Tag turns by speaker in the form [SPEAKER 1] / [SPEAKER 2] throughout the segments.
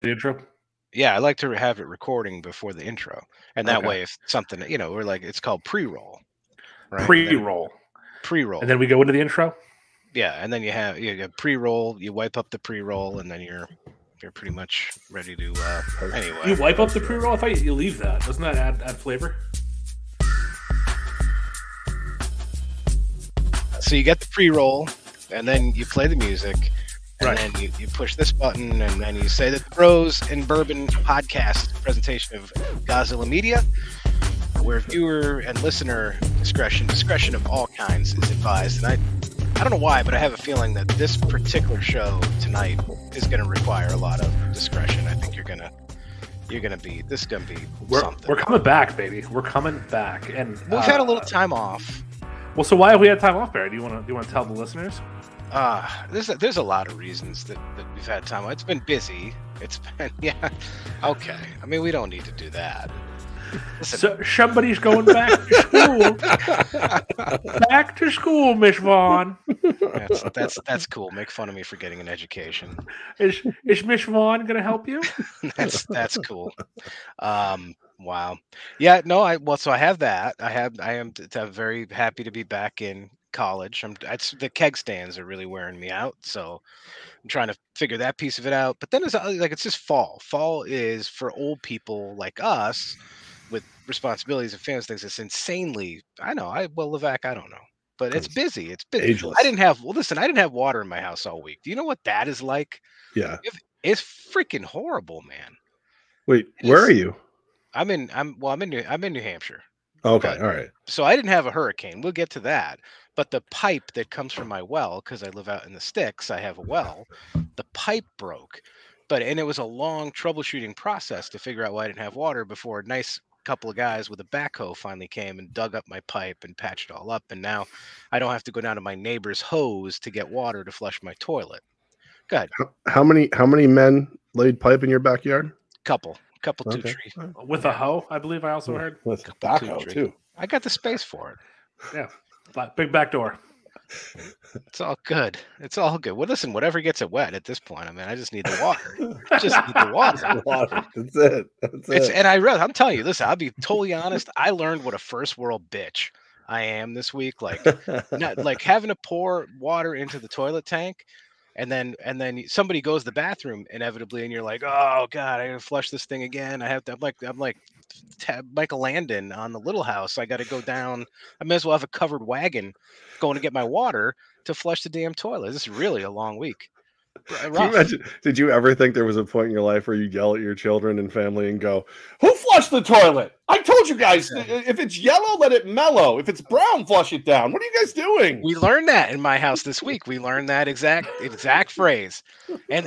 [SPEAKER 1] The intro?
[SPEAKER 2] Yeah, I like to have it recording before the intro, and that way, if something, we're like, it's called pre-roll, right?
[SPEAKER 1] Pre-roll.
[SPEAKER 2] Pre-roll,
[SPEAKER 1] and then we go into the intro.
[SPEAKER 2] Yeah, and then you have pre-roll. You wipe up the pre-roll, and then you're pretty much ready to. Anyway,
[SPEAKER 1] you wipe up the pre-roll. I thought you leave that. Doesn't that add flavor?
[SPEAKER 2] So you get the pre-roll, and then you play the music. And then you push this button, and then you say that the Bros and Bourbon podcast is a presentation of Gozilla Media, where viewer and listener discretion of all kinds is advised. And I don't know why, but I have a feeling that this particular show tonight is going to require a lot of discretion. I think this is going to be something.
[SPEAKER 1] We're coming back, baby. We're coming back, and
[SPEAKER 2] we've had a little time off.
[SPEAKER 1] Well, so why have we had time off, Barry? Do you want to tell the listeners?
[SPEAKER 2] There's a lot of reasons that we've had time. It's been busy. It's been okay. I mean, we don't need to do that. Listen.
[SPEAKER 1] So somebody's going back to school. Back to school, Miss Vaughn.
[SPEAKER 2] That's cool. Make fun of me for getting an education.
[SPEAKER 1] Is Miss Vaughn going to help you?
[SPEAKER 2] That's cool. Wow. Yeah. No. So I have that. I am very happy to be back in college. The keg stands are really wearing me out, so I'm trying to figure that piece of it out. But then it's just fall. Fall is for old people like us with responsibilities and family things. It's insanely. I know. Levack, I don't know, but it's busy. It's busy.
[SPEAKER 3] Ageless.
[SPEAKER 2] I didn't have water in my house all week. Do you know what that is like?
[SPEAKER 3] Yeah,
[SPEAKER 2] it's freaking horrible, man.
[SPEAKER 3] Wait, where are you?
[SPEAKER 2] I'm in New Hampshire.
[SPEAKER 3] Okay, all right.
[SPEAKER 2] So I didn't have a hurricane. We'll get to that. But the pipe that comes from my well, because I live out in the sticks, I have a well. The pipe broke, and it was a long troubleshooting process to figure out why I didn't have water before a nice couple of guys with a backhoe finally came and dug up my pipe and patched it all up. And now I don't have to go down to my neighbor's hose to get water to flush my toilet. Go ahead.
[SPEAKER 3] How many men laid pipe in your backyard?
[SPEAKER 2] Couple 2 trees
[SPEAKER 1] with a hoe. I believe I also heard
[SPEAKER 3] with a backhoe too.
[SPEAKER 2] I got the space for it.
[SPEAKER 1] Yeah. Big back door.
[SPEAKER 2] It's all good. Well, listen, whatever gets it wet at this point. I mean, I just need the water.
[SPEAKER 3] That's it.
[SPEAKER 2] And I'm telling you, listen, I'll be totally honest. I learned what a first world bitch I am this week. Like having to pour water into the toilet tank, and then somebody goes to the bathroom inevitably, and you're like, oh God, I gotta flush this thing again. I'm like Michael Landon on the Little House. I got to go down. I may as well have a covered wagon going to get my water to flush the damn toilet. This is really a long week.
[SPEAKER 3] Did you ever think there was a point in your life where you yell at your children and family and go, "Who flushed the toilet? I told you guys, if it's yellow, let it mellow. If it's brown, flush it down. What are you guys doing?"
[SPEAKER 2] We learned that in my house this week. We learned that exact phrase. And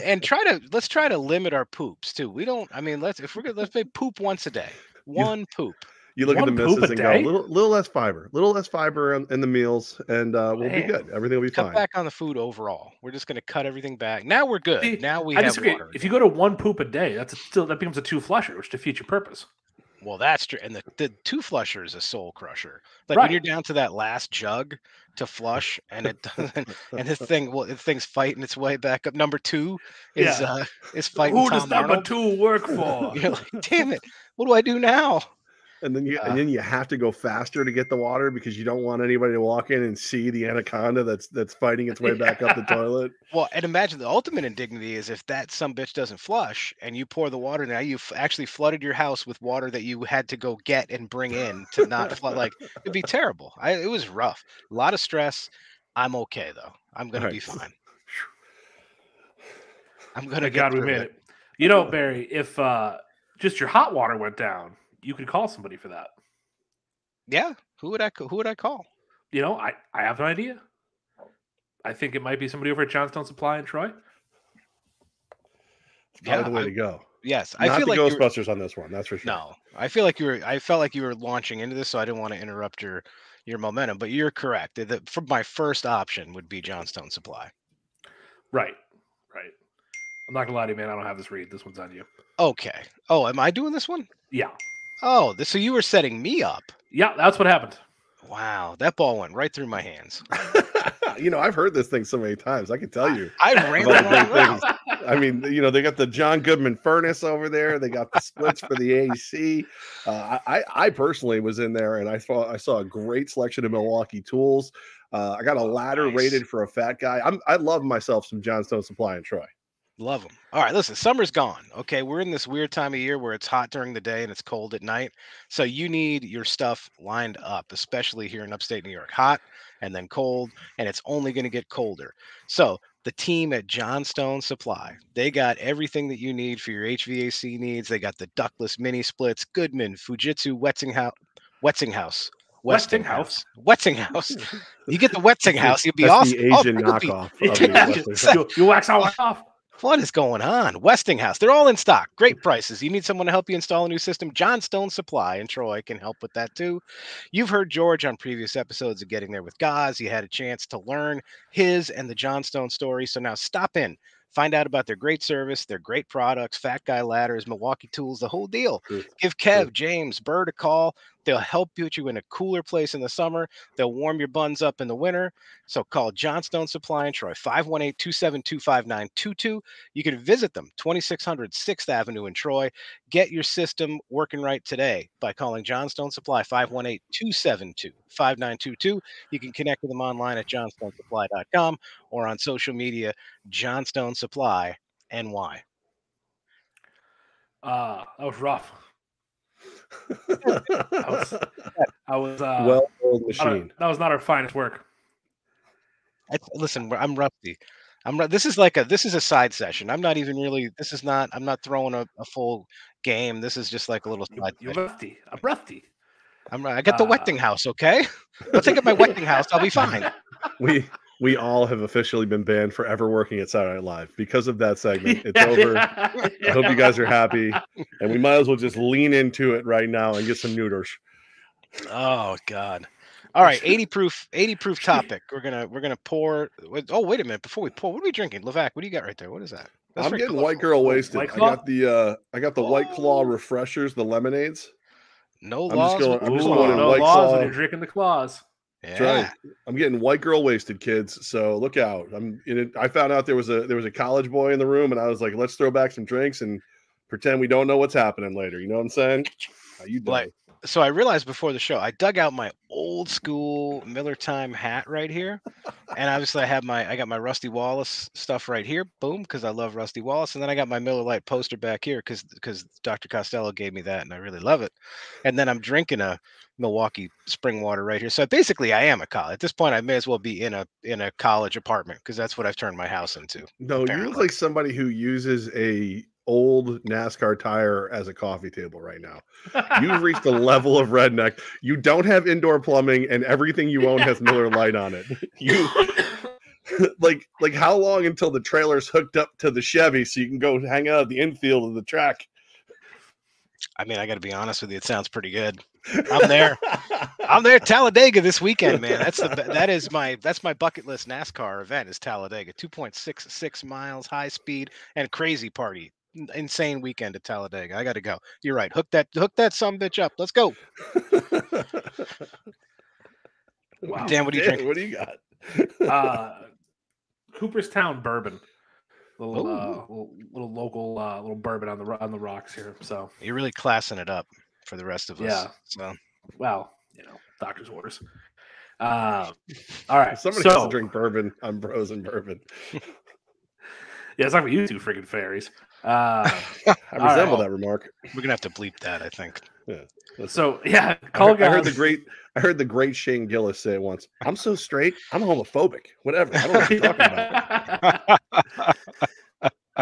[SPEAKER 2] let's try to limit our poops too. Let's say poop once a day. One poop.
[SPEAKER 3] You look at the missus and go, little less fiber in the meals, and we'll be good. Everything will be fine.
[SPEAKER 2] Cut back on the food overall. We're just going to cut everything back. Now we're good. Now we have water.
[SPEAKER 1] If you go to one poop a day, that becomes a 2 flusher, which defeats your purpose.
[SPEAKER 2] Well, that's true. And the 2 flusher is a soul crusher. When you're down to that last jug to flush, and it doesn't, and the thing's fighting its way back up. Number 2 is fighting.
[SPEAKER 1] Who does number 2 work for?
[SPEAKER 2] You're like, damn it! What do I do now?
[SPEAKER 3] And then you have to go faster to get the water because you don't want anybody to walk in and see the anaconda that's fighting its way back up the toilet.
[SPEAKER 2] Well, and imagine the ultimate indignity is if that some bitch doesn't flush and you pour the water. Now you've actually flooded your house with water that you had to go get and bring in to not flood. Like, it'd be terrible. It was rough. A lot of stress. I'm okay though. I'm gonna be fine. I'm gonna get through
[SPEAKER 1] we made it. You know, Barry, if just your hot water went down, you could call somebody for that.
[SPEAKER 2] Yeah, who would I call?
[SPEAKER 1] You know, I have an idea. I think it might be somebody over at Johnstone Supply in Troy.
[SPEAKER 3] It's probably the way to go.
[SPEAKER 2] Yes,
[SPEAKER 3] I feel like Ghostbusters on this one. That's for sure.
[SPEAKER 2] No, I felt like you were launching into this, so I didn't want to interrupt your momentum. But you're correct. For my first option would be Johnstone Supply.
[SPEAKER 1] Right. I'm not gonna lie to you, man. I don't have this read. This one's on you.
[SPEAKER 2] Okay. Oh, am I doing this one?
[SPEAKER 1] Yeah.
[SPEAKER 2] Oh, so you were setting me up.
[SPEAKER 1] Yeah, that's what happened.
[SPEAKER 2] Wow, that ball went right through my hands.
[SPEAKER 3] I've heard this thing so many times. I can tell you.
[SPEAKER 2] I ran the wrong route.
[SPEAKER 3] I mean, they got the John Goodman furnace over there. They got the splits for the AC. I personally was in there, and I saw a great selection of Milwaukee tools. I got a ladder rated for a fat guy. I love myself some Johnstone Supply in Troy.
[SPEAKER 2] Love them. All right, listen, summer's gone. Okay, we're in this weird time of year where it's hot during the day and it's cold at night. So you need your stuff lined up, especially here in upstate New York. Hot and then cold, and it's only going to get colder. So the team at Johnstone Supply, they got everything that you need for your HVAC needs. They got the ductless mini splits, Goodman, Fujitsu, Westinghouse. You get the Westinghouse, you'll be awesome.
[SPEAKER 3] The Asian knockoff.
[SPEAKER 1] You wax off.
[SPEAKER 2] What is going on? Westinghouse, they're all in stock. Great prices. You need someone to help you install a new system? Johnstone Supply in Troy can help with that too. You've heard George on previous episodes of Getting There with Goz. You had a chance to learn his and the Johnstone story. So now stop in. Find out about their great service, their great products, Fat Guy Ladders, Milwaukee Tools, the whole deal. Give Kev, James, Bird a call. They'll help put you in a cooler place in the summer. They'll warm your buns up in the winter. So call Johnstone Supply in Troy, 518-272-5922. You can visit them, 2600 6th Avenue in Troy. Get your system working right today by calling Johnstone Supply, 518-272-5922. You can connect with them online at johnstonesupply.com or on social media, Johnstone Supply NY.
[SPEAKER 1] That was rough. I was
[SPEAKER 3] well-oiled machine.
[SPEAKER 1] That was not our finest work.
[SPEAKER 2] Listen, I'm rusty. This is a side session. I'm not throwing a full game. This is just like a little side
[SPEAKER 1] You're
[SPEAKER 2] session.
[SPEAKER 1] rusty. I'm rusty.
[SPEAKER 2] I got the Westinghouse, okay? Once I get my Westinghouse, I'll be fine.
[SPEAKER 3] We all have officially been banned forever working at Saturday Night Live because of that segment. It's over. I hope you guys are happy, and we might as well just lean into it right now and get some noodles.
[SPEAKER 2] Oh God! All right, 80 proof topic. We're gonna pour. Oh wait a minute! Before we pour, what are we drinking? Levack, what do you got right there? What is that?
[SPEAKER 3] I'm getting White Girl wasted.
[SPEAKER 1] White
[SPEAKER 3] I
[SPEAKER 1] Claw?
[SPEAKER 3] got the White Claw refreshers, the lemonades.
[SPEAKER 2] No
[SPEAKER 3] I'm
[SPEAKER 2] laws.
[SPEAKER 3] just going
[SPEAKER 1] no
[SPEAKER 3] White
[SPEAKER 1] laws
[SPEAKER 3] Claw.
[SPEAKER 1] when you're drinking the claws.
[SPEAKER 2] Yeah.
[SPEAKER 3] Right. I'm getting White Girl wasted, kids. So look out. I found out there was a college boy in the room, and I was like, let's throw back some drinks and pretend we don't know what's happening later. You know what I'm saying? How you doing?
[SPEAKER 2] So I realized before the show, I dug out my old school Miller Time hat right here, and obviously I got my Rusty Wallace stuff right here, boom, because I love Rusty Wallace, and then I got my Miller Lite poster back here because Dr. Costello gave me that, and I really love it. And then I'm drinking a Milwaukee spring water right here. So basically, I am a college. At this point, I may as well be in a college apartment because that's what I've turned my house into.
[SPEAKER 3] No,
[SPEAKER 2] apparently.
[SPEAKER 3] you look like somebody who uses a old NASCAR tire as a coffee table right now. You've reached a level of redneck. You don't have indoor plumbing, and everything you own has Miller Lite on it. You like how long until the trailer's hooked up to the Chevy so you can go hang out at the infield of the track?
[SPEAKER 2] I mean, I got to be honest with you. It sounds pretty good. I'm there. I'm there, Talladega this weekend, man. That's my bucket list NASCAR event is Talladega. 2.66 miles, high speed, and crazy party. Insane weekend at Talladega. I got to go. You're right. Hook that sumbitch up. Let's go.
[SPEAKER 1] Wow.
[SPEAKER 2] Dan, what are you drinking?
[SPEAKER 3] What do you got?
[SPEAKER 1] Cooperstown bourbon. Little local little bourbon on the rocks here. So
[SPEAKER 2] you're really classing it up for the rest of us.
[SPEAKER 1] Yeah.
[SPEAKER 2] So
[SPEAKER 1] well, doctor's orders. All right.
[SPEAKER 3] Somebody has to drink bourbon. I'm frozen bourbon.
[SPEAKER 1] Yeah, it's like you two freaking fairies.
[SPEAKER 3] I resemble that remark.
[SPEAKER 2] We're gonna have to bleep that, I think.
[SPEAKER 3] Yeah.
[SPEAKER 1] So yeah,
[SPEAKER 3] I heard the great Shane Gillis say it once. I'm so straight, I'm homophobic. Whatever. I don't know what you're talking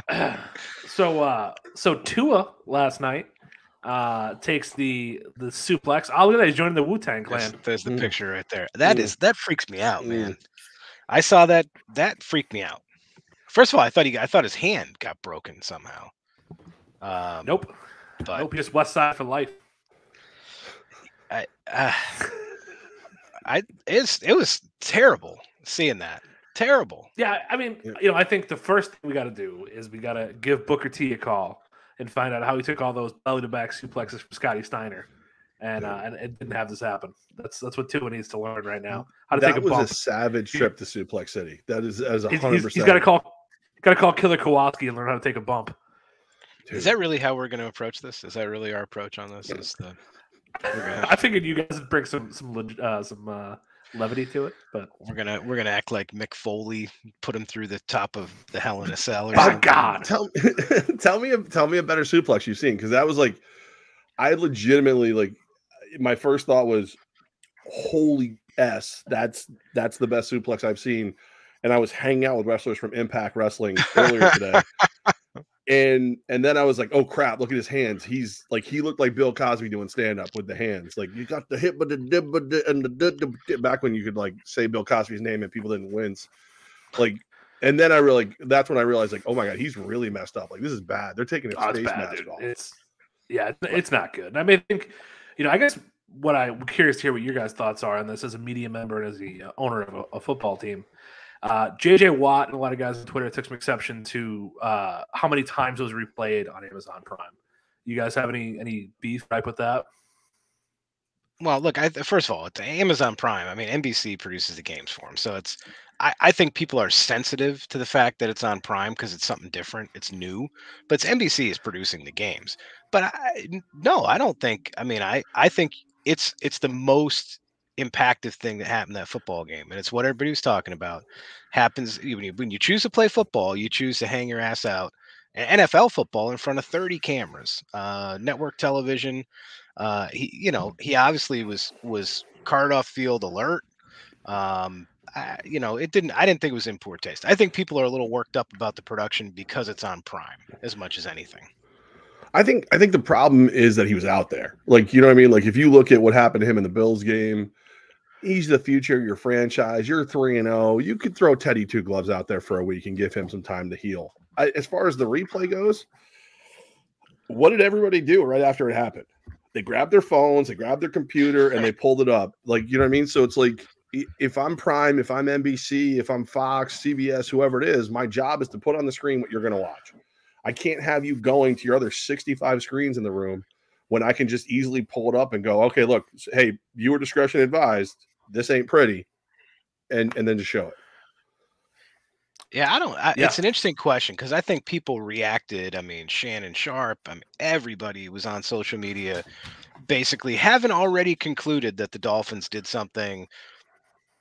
[SPEAKER 1] about. So Tua last night takes the suplex. Oh, look at that, he's joining the WuTang Clan.
[SPEAKER 2] There's the picture right there. That freaks me out, man. I saw that freaked me out. First of all, I thought his hand got broken somehow.
[SPEAKER 1] Nope. Nope, just West Side for life.
[SPEAKER 2] It was terrible seeing that. Terrible.
[SPEAKER 1] Yeah, I mean, I think the first thing we got to do is we got to give Booker T a call and find out how he took all those belly to back suplexes from Scotty Steiner, and it didn't have this happen. That's what Tua needs to learn right now. How to take a bump.
[SPEAKER 3] That was a savage trip to Suplex City. That is as 100%.
[SPEAKER 1] He's got to call. Got to call Killer Kowalski and learn how to take a bump.
[SPEAKER 2] Dude. Is that really how we're going to approach this? Is that really our approach on this?
[SPEAKER 1] I figured you guys would bring some levity to it, but
[SPEAKER 2] we're gonna act like Mick Foley, put him through the top of the Hell in a Cell. Or
[SPEAKER 1] my
[SPEAKER 2] something.
[SPEAKER 1] God,
[SPEAKER 3] tell me a better suplex you've seen, because that was like, I legitimately like, my first thought was, holy s, that's the best suplex I've seen, and I was hanging out with wrestlers from Impact Wrestling earlier today. And then I was like, oh crap, look at his hands. He's like, he looked like Bill Cosby doing stand-up with the hands. Like, you got the hip, but the dib, and the back when you could like say Bill Cosby's name and people didn't wince. Like, and then that's when I realized, like, oh my God, he's really messed up. Like, this is bad. They're taking his face mask off.
[SPEAKER 1] It's not good. I mean, I think, I guess what I'm curious to hear what your guys' thoughts are on this as a media member and as the owner of a football team. JJ Watt and a lot of guys on Twitter took some exception to how many times it was replayed on Amazon Prime. You guys have any beef right with that?
[SPEAKER 2] Well, look, first of all, it's Amazon Prime. I mean, NBC produces the games for them, so I think people are sensitive to the fact that it's on Prime because it's something different, it's new. But NBC is producing the games. But I don't think. I mean, I think it's the most impactful thing that happened in that football game, and it's what everybody was talking about. Happens when you choose to play football, you choose to hang your ass out. And NFL football in front of 30 cameras, network television. He obviously was card off field alert. I didn't think it was in poor taste. I think people are a little worked up about the production because it's on Prime as much as anything.
[SPEAKER 3] I think the problem is that he was out there. Like, you know what I mean? Like, if you look at what happened to him in the Bills game, he's the future of your franchise. You're 3-0. You could throw Teddy Two Gloves out there for a week and give him some time to heal. As far as the replay goes, what did everybody do right after it happened? They grabbed their phones, they grabbed their computer, and they pulled it up. Like, you know what I mean? So it's like, if I'm Prime, if I'm NBC, if I'm Fox, CBS, whoever it is, my job is to put on the screen what you're going to watch. I can't have you going to your other 65 screens in the room when I can just easily pull it up and go, okay, look, hey, viewer discretion advised. This ain't pretty. And then just show it.
[SPEAKER 2] Yeah, it's an interesting question because I think people reacted. I mean, Shannon Sharp, everybody was on social media basically having already concluded that the Dolphins did something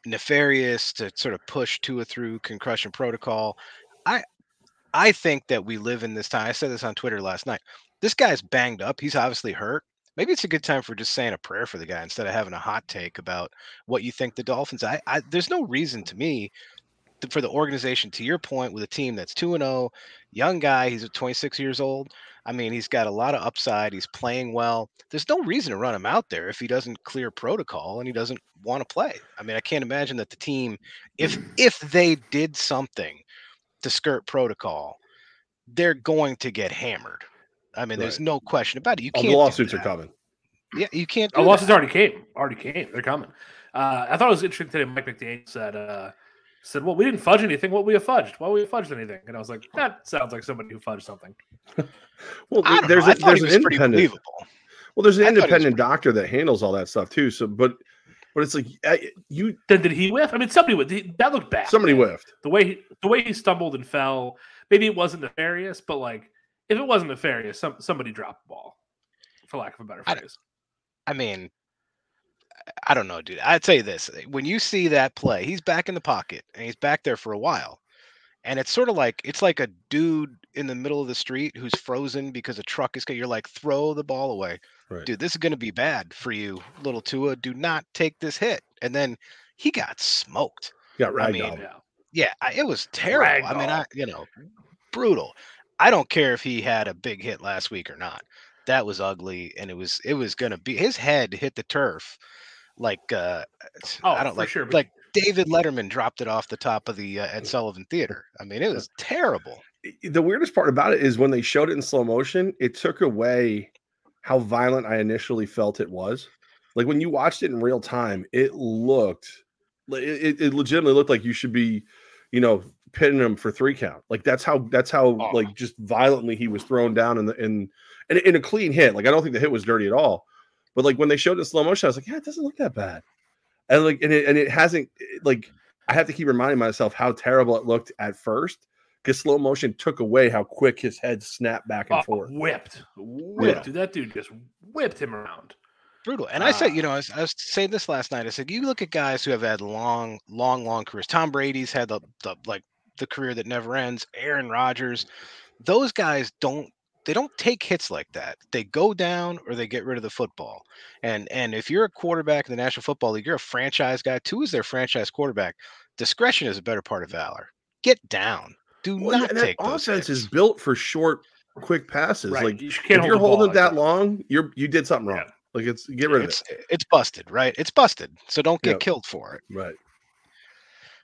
[SPEAKER 2] nefarious to sort of push Tua through concussion protocol. I think that we live in this time. I said this on Twitter last night. This guy's banged up. He's obviously hurt. Maybe it's a good time for just saying a prayer for the guy instead of having a hot take about what you think the Dolphins. There's no reason to me for the organization, to your point, with a team that's 2-0, young guy, he's 26 years old. I mean, he's got a lot of upside. He's playing well. There's no reason to run him out there if he doesn't clear protocol and he doesn't want to play. I mean, I can't imagine that the team, if they did something to skirt protocol, they're going to get hammered. I mean, there's no question about it. You can't.
[SPEAKER 3] The lawsuits are coming.
[SPEAKER 2] Yeah, you can't.
[SPEAKER 1] The lawsuits already came. They're coming. I thought it was interesting today. Mike McDaniel said, well, we didn't fudge anything. What we have fudged? Why we have fudged anything? And I was like, that sounds like somebody who fudged something.
[SPEAKER 3] Well, there's an independent. Well, there's an independent doctor that handles all that stuff too. So, but it's like you. Then
[SPEAKER 1] did he whiff? I mean, somebody whiffed. That looked bad.
[SPEAKER 3] Somebody whiffed.
[SPEAKER 1] The way he stumbled and fell. Maybe it wasn't nefarious, but like if it wasn't nefarious, somebody dropped the ball, for lack of a better phrase.
[SPEAKER 2] I mean, I don't know, dude. I'd say this. When you see that play, he's back in the pocket and he's back there for a while. And it's sort of like, it's like a dude in the middle of the street who's frozen because a truck is, you're like, throw the ball away. Right. Dude, this is going to be bad for you, little Tua. Do not take this hit. And then he got smoked.
[SPEAKER 3] Got ragged.
[SPEAKER 2] It was terrible. Brutal. I don't care if he had a big hit last week or not. That was ugly. And it was going to be, his head hit the turf. Like sure, like David Letterman dropped it off the top of the Ed Sullivan Theater. I mean, it was terrible.
[SPEAKER 3] The weirdest part about it is when they showed it in slow motion, it took away how violent I initially felt it was. Like when you watched it in real time, it legitimately looked like you should be, pinning him for 3 count. Like that's how like just violently he was thrown down in a clean hit. Like I don't think the hit was dirty at all. But like when they showed it in slow motion, I was like, yeah, it doesn't look that bad. And it hasn't, like, I have to keep reminding myself how terrible it looked at first because slow motion took away how quick his head snapped back and forth.
[SPEAKER 1] Whipped.
[SPEAKER 3] Yeah.
[SPEAKER 1] Dude, that dude just whipped him around.
[SPEAKER 2] Brutal. And I said, I was saying this last night. I said, you look at guys who have had long careers. Tom Brady's had the career that never ends. Aaron Rodgers. Those guys don't take hits like that. They go down or they get rid of the football. And if you're a quarterback in the National Football League, you're a franchise guy. Tua is their franchise quarterback. Discretion is a better part of valor. Get down. Do not take those
[SPEAKER 3] offense
[SPEAKER 2] hits.
[SPEAKER 3] is built for short, quick passes.
[SPEAKER 1] Right.
[SPEAKER 3] Like
[SPEAKER 1] if
[SPEAKER 3] you're holding that long, you did something wrong.
[SPEAKER 1] Yeah.
[SPEAKER 3] Like get rid of it.
[SPEAKER 2] It's busted, right? It's busted. So don't get killed for it.
[SPEAKER 3] Right.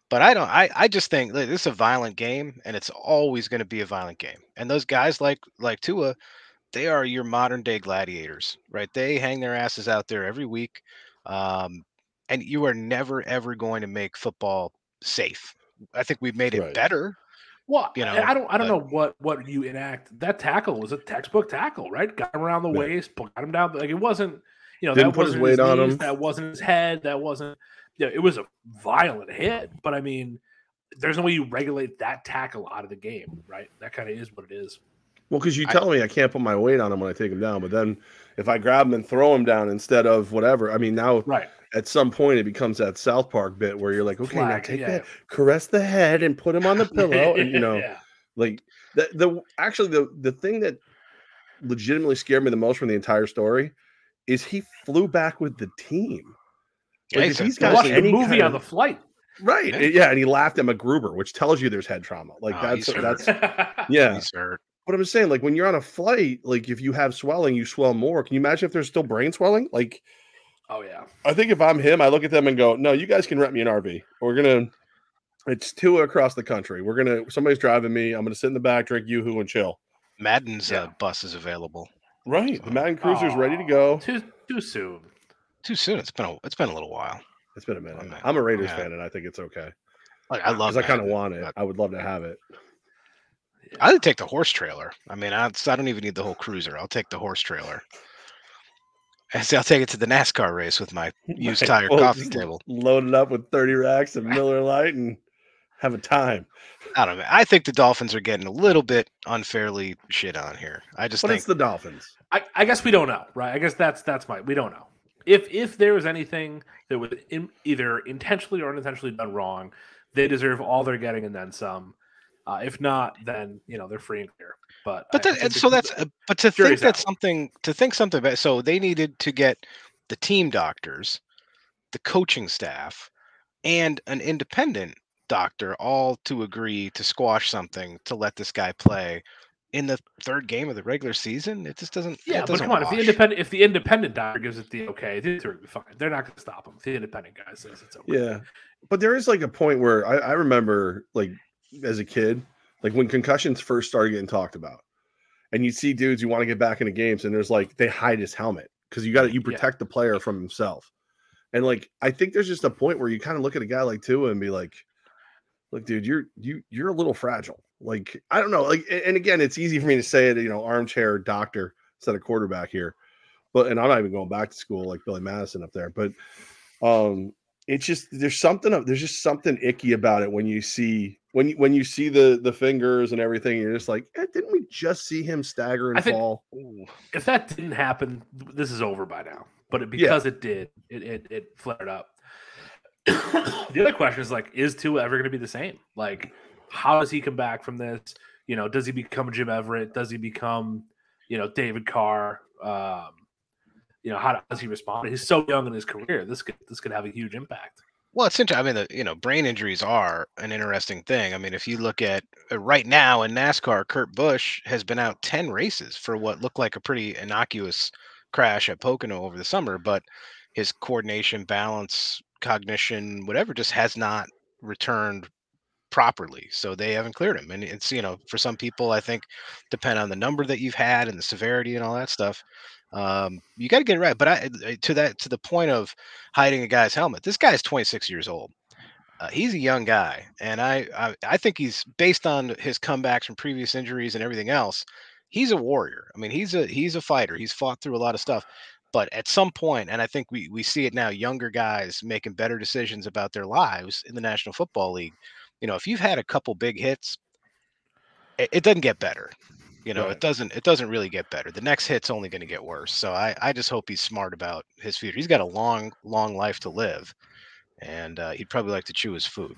[SPEAKER 2] But I just think this is a violent game, and it's always going to be a violent game. And those guys like Tua, they are your modern day gladiators, right? They hang their asses out there every week. And you are never, ever going to make football safe. I think we've made it better.
[SPEAKER 1] Well, I don't know what you enact. That tackle was a textbook tackle, right? Got him around the waist, got him down. Like it wasn't,
[SPEAKER 3] didn't
[SPEAKER 1] that
[SPEAKER 3] put his weight on him.
[SPEAKER 1] That wasn't his head. That wasn't. It was a violent hit. But I mean, there's no way you regulate that tackle out of the game, right? That kind of is what it is.
[SPEAKER 3] Well, because you tell me I can't put my weight on him when I take him down, but then if I grab him and throw him down instead of whatever, I mean now at some point it becomes that South Park bit where you're like, okay, now take that, caress the head and put him on the pillow, and like the thing that legitimately scared me the most from the entire story is he flew back with the team.
[SPEAKER 1] Like, he's got the movie on the flight.
[SPEAKER 3] Right. Yeah. And he laughed at McGruber, which tells you there's head trauma. Like that's yeah. But I'm just saying, like when you're on a flight, like if you have swelling, you swell more. Can you imagine if there's still brain swelling? Like,
[SPEAKER 1] oh yeah.
[SPEAKER 3] I think if I'm him, I look at them and go, no, you guys can rent me an RV. It's Tua across the country. Somebody's driving me. I'm gonna sit in the back, drink Yoo-hoo and chill.
[SPEAKER 2] Madden's bus is available.
[SPEAKER 3] Right. The Madden Cruiser's ready to go.
[SPEAKER 1] Too soon.
[SPEAKER 2] Too soon. It's been a little while.
[SPEAKER 3] It's been a minute. I'm a Raiders fan, and I think it's okay.
[SPEAKER 2] I love.
[SPEAKER 3] I kind of want it. I would love to have it.
[SPEAKER 2] I'd take the horse trailer. I mean, I don't even need the whole cruiser. I'll take the horse trailer. I'll take it to the NASCAR race with my used tire coffee table.
[SPEAKER 3] Load it up with 30 racks of Miller Lite and have a time.
[SPEAKER 2] I don't know. I think the Dolphins are getting a little bit unfairly shit on here. But
[SPEAKER 3] it's the Dolphins.
[SPEAKER 1] I guess we don't know, right? I guess that's we don't know. If there was anything that was either intentionally or unintentionally done wrong, they deserve all they're getting and then some. If not, then they're free and clear. But to think something about, so they needed to get the team doctors, the coaching staff, and an independent doctor all to agree to squash something to let this guy play in the third game of the regular season. It just doesn't. Yeah, but come on, if the independent doctor gives it the okay, they're fine. They're not going to stop him. If the independent guy says it's okay.
[SPEAKER 3] Yeah, but there is like a point where I remember like as a kid, like when concussions first started getting talked about, and you see dudes who want to get back into games, and there's like they hide his helmet because you protect the player from himself, and like I think there's just a point where you kind of look at a guy like Tua and be like, look, dude, you're a little fragile. Like, I don't know. Like, and again, it's easy for me to say it, armchair doctor instead of quarterback here. But and I'm not even going back to school like Billy Madison up there. But it's just there's just something icky about it when you see when you see the fingers and everything. You're just like, didn't we just see him stagger and fall?
[SPEAKER 1] If that didn't happen, this is over by now. But because it did, it flared up. The other question is like, is Tua ever going to be the same? Like, how does he come back from this? Does he become Jim Everett? Does he become, David Carr? How does he respond? He's so young in his career. This could have a huge impact.
[SPEAKER 2] Well, it's interesting. I mean, brain injuries are an interesting thing. I mean, if you look at right now in NASCAR, Kurt Busch has been out 10 races for what looked like a pretty innocuous crash at Pocono over the summer, but his coordination, balance, cognition, whatever, just has not returned properly. So they haven't cleared him. And it's, for some people, I think, depend on the number that you've had and the severity and all that stuff. You got to get it right. But to the point of hiding a guy's helmet, this guy's 26 years old. He's a young guy. And I think he's, based on his comebacks from previous injuries and everything else, he's a warrior. I mean, he's a fighter. He's fought through a lot of stuff. But at some point, and I think we see it now, younger guys making better decisions about their lives in the National Football League. If you've had a couple big hits, it doesn't get better. You know,
[SPEAKER 3] Right.
[SPEAKER 2] it doesn't really get better. The next hit's only going to get worse. So I just hope he's smart about his future. He's got a long life to live, and he'd probably like to chew his food.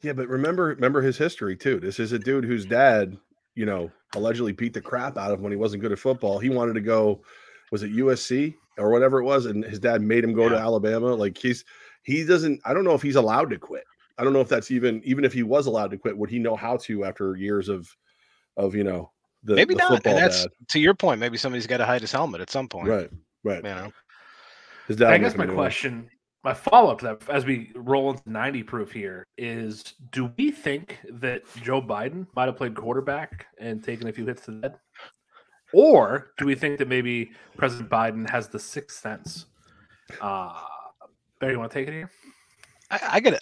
[SPEAKER 3] Yeah, but remember his history too. This is a dude whose dad, you know, allegedly beat the crap out of him when he wasn't good at football. He wanted to go, was it USC or whatever it was, and his dad made him go to Alabama. Like he doesn't. I don't know if he's allowed to quit. I don't know if that's even if he was allowed to quit, would he know how to after years of you know
[SPEAKER 2] maybe
[SPEAKER 3] the
[SPEAKER 2] not.
[SPEAKER 3] football
[SPEAKER 2] And that's
[SPEAKER 3] dad.
[SPEAKER 2] to your point. Maybe somebody's got to hide his helmet at some point.
[SPEAKER 3] Right.
[SPEAKER 2] You know.
[SPEAKER 3] His dad.
[SPEAKER 1] I guess my question. My follow-up to that, as we roll into 90 proof here, is do we think that Joe Biden might have played quarterback and taken a few hits to the head? Or do we think that maybe President Biden has the sixth sense? Barry, you want to take it here?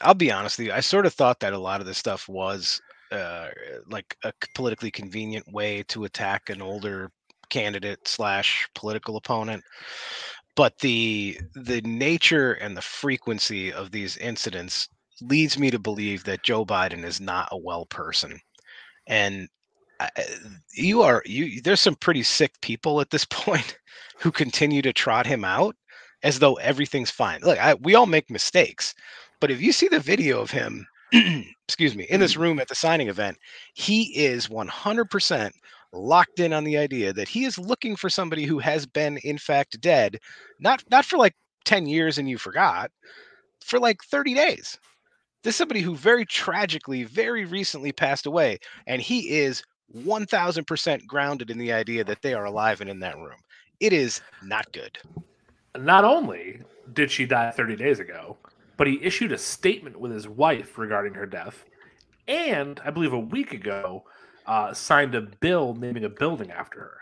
[SPEAKER 2] I'll be honest with you. I sort of thought that a lot of this stuff was like a politically convenient way to attack an older candidate / political opponent. But the nature and the frequency of these incidents leads me to believe that Joe Biden is not a well person. And there's some pretty sick people at this point who continue to trot him out as though everything's fine. Look, we all make mistakes, but if you see the video of him, excuse me, in this room at the signing event, he is 100% locked in on the idea that he is looking for somebody who has been in fact dead, not for like 10 years and you forgot, for like 30 days. This is somebody who very tragically, very recently passed away, and he is 1000% grounded in the idea that they are alive and in that room. It is not good.
[SPEAKER 1] Not only did she die 30 days ago, but he issued a statement with his wife regarding her death, and I believe a week ago signed a bill naming a building after her.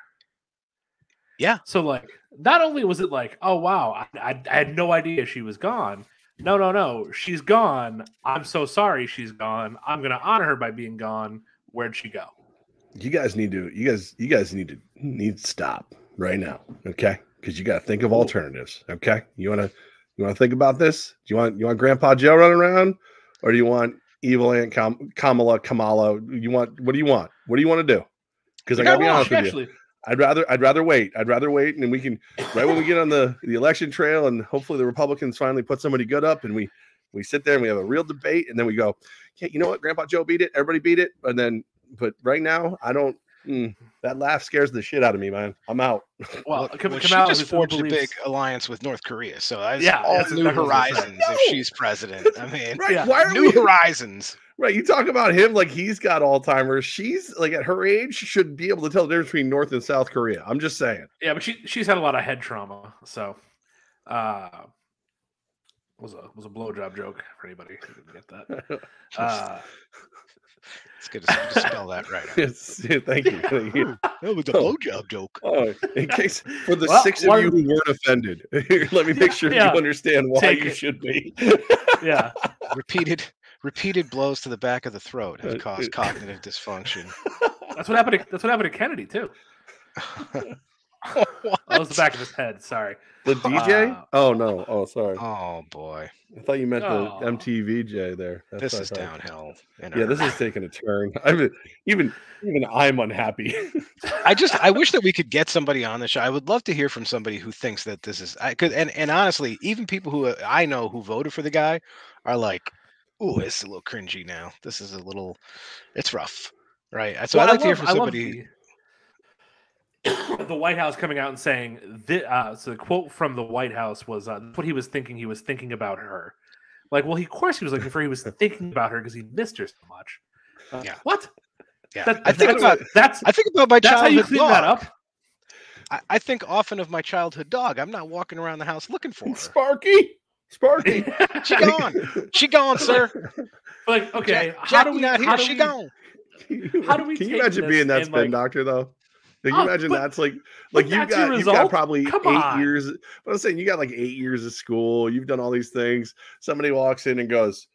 [SPEAKER 2] Yeah.
[SPEAKER 1] So, like, not only was it like, oh, wow, I had no idea she was gone. No. She's gone. I'm so sorry she's gone. I'm going to honor her by being gone. Where'd she go?
[SPEAKER 3] You guys need to stop right now, okay? Because you got to think of alternatives, okay? You want to think about this? Do you want Grandpa Joe running around, or do you want evil Aunt Kamala? What do you want? What do you want to do? Because I gotta be honest with you, I'd rather wait. And then we can, right when we get on the election trail, and hopefully the Republicans finally put somebody good up, and we sit there and we have a real debate, and then we go, okay, you know what? Grandpa Joe beat it. Everybody beat it, and then. But right now, I don't. That laugh scares the shit out of me, man. I'm out.
[SPEAKER 1] Well,
[SPEAKER 2] she just forged a big alliance with North Korea, so that's new horizons if she's president. I mean,
[SPEAKER 3] right? Why are
[SPEAKER 2] new horizons?
[SPEAKER 3] Right? You talk about him like he's got Alzheimer's. She's like at her age, she should be able to tell the difference between North and South Korea. I'm just saying.
[SPEAKER 1] Yeah, but she's had a lot of head trauma, so was a blowjob joke for anybody who didn't get that.
[SPEAKER 2] It's good to spell that right out.
[SPEAKER 3] Yes, thank you.
[SPEAKER 2] That was a blowjob joke.
[SPEAKER 3] Oh, in case for the 6 of you who weren't offended, let me make sure you understand why you should be.
[SPEAKER 1] Yeah.
[SPEAKER 2] Repeated blows to the back of the throat have caused cognitive dysfunction.
[SPEAKER 1] That's what happened to Kennedy too. That was the back of his head. Sorry.
[SPEAKER 3] The DJ? Oh no. Oh, sorry.
[SPEAKER 2] Oh boy.
[SPEAKER 3] I thought you meant the MTVJ there.
[SPEAKER 2] This is downhill.
[SPEAKER 3] Yeah, this is taking a turn. Even I'm unhappy.
[SPEAKER 2] I wish that we could get somebody on the show. I would love to hear from somebody who thinks that this is. And honestly, even people who I know who voted for the guy are like, "Ooh, it's a little cringy now. This is a little. It's rough, right?" So I'd like to hear from somebody.
[SPEAKER 1] The White House coming out and saying so the quote from the White House was what he was thinking. He was thinking about her. Like, well, of course he was looking for. He was thinking about her because he missed her so much.
[SPEAKER 2] Yeah.
[SPEAKER 1] What?
[SPEAKER 2] Yeah. I think about my childhood
[SPEAKER 1] that's how you clean
[SPEAKER 2] dog.
[SPEAKER 1] That up.
[SPEAKER 2] I think often of my childhood dog. I'm not walking around the house looking for her.
[SPEAKER 3] Sparky.
[SPEAKER 2] She gone, sir.
[SPEAKER 1] Like, okay,
[SPEAKER 2] Jackie not here. She gone.
[SPEAKER 1] How do we?
[SPEAKER 3] Can you imagine being that spin doctor though? Can you imagine that's like you've got probably 8 years. But I'm saying you got like 8 years of school. You've done all these things. Somebody walks in and goes,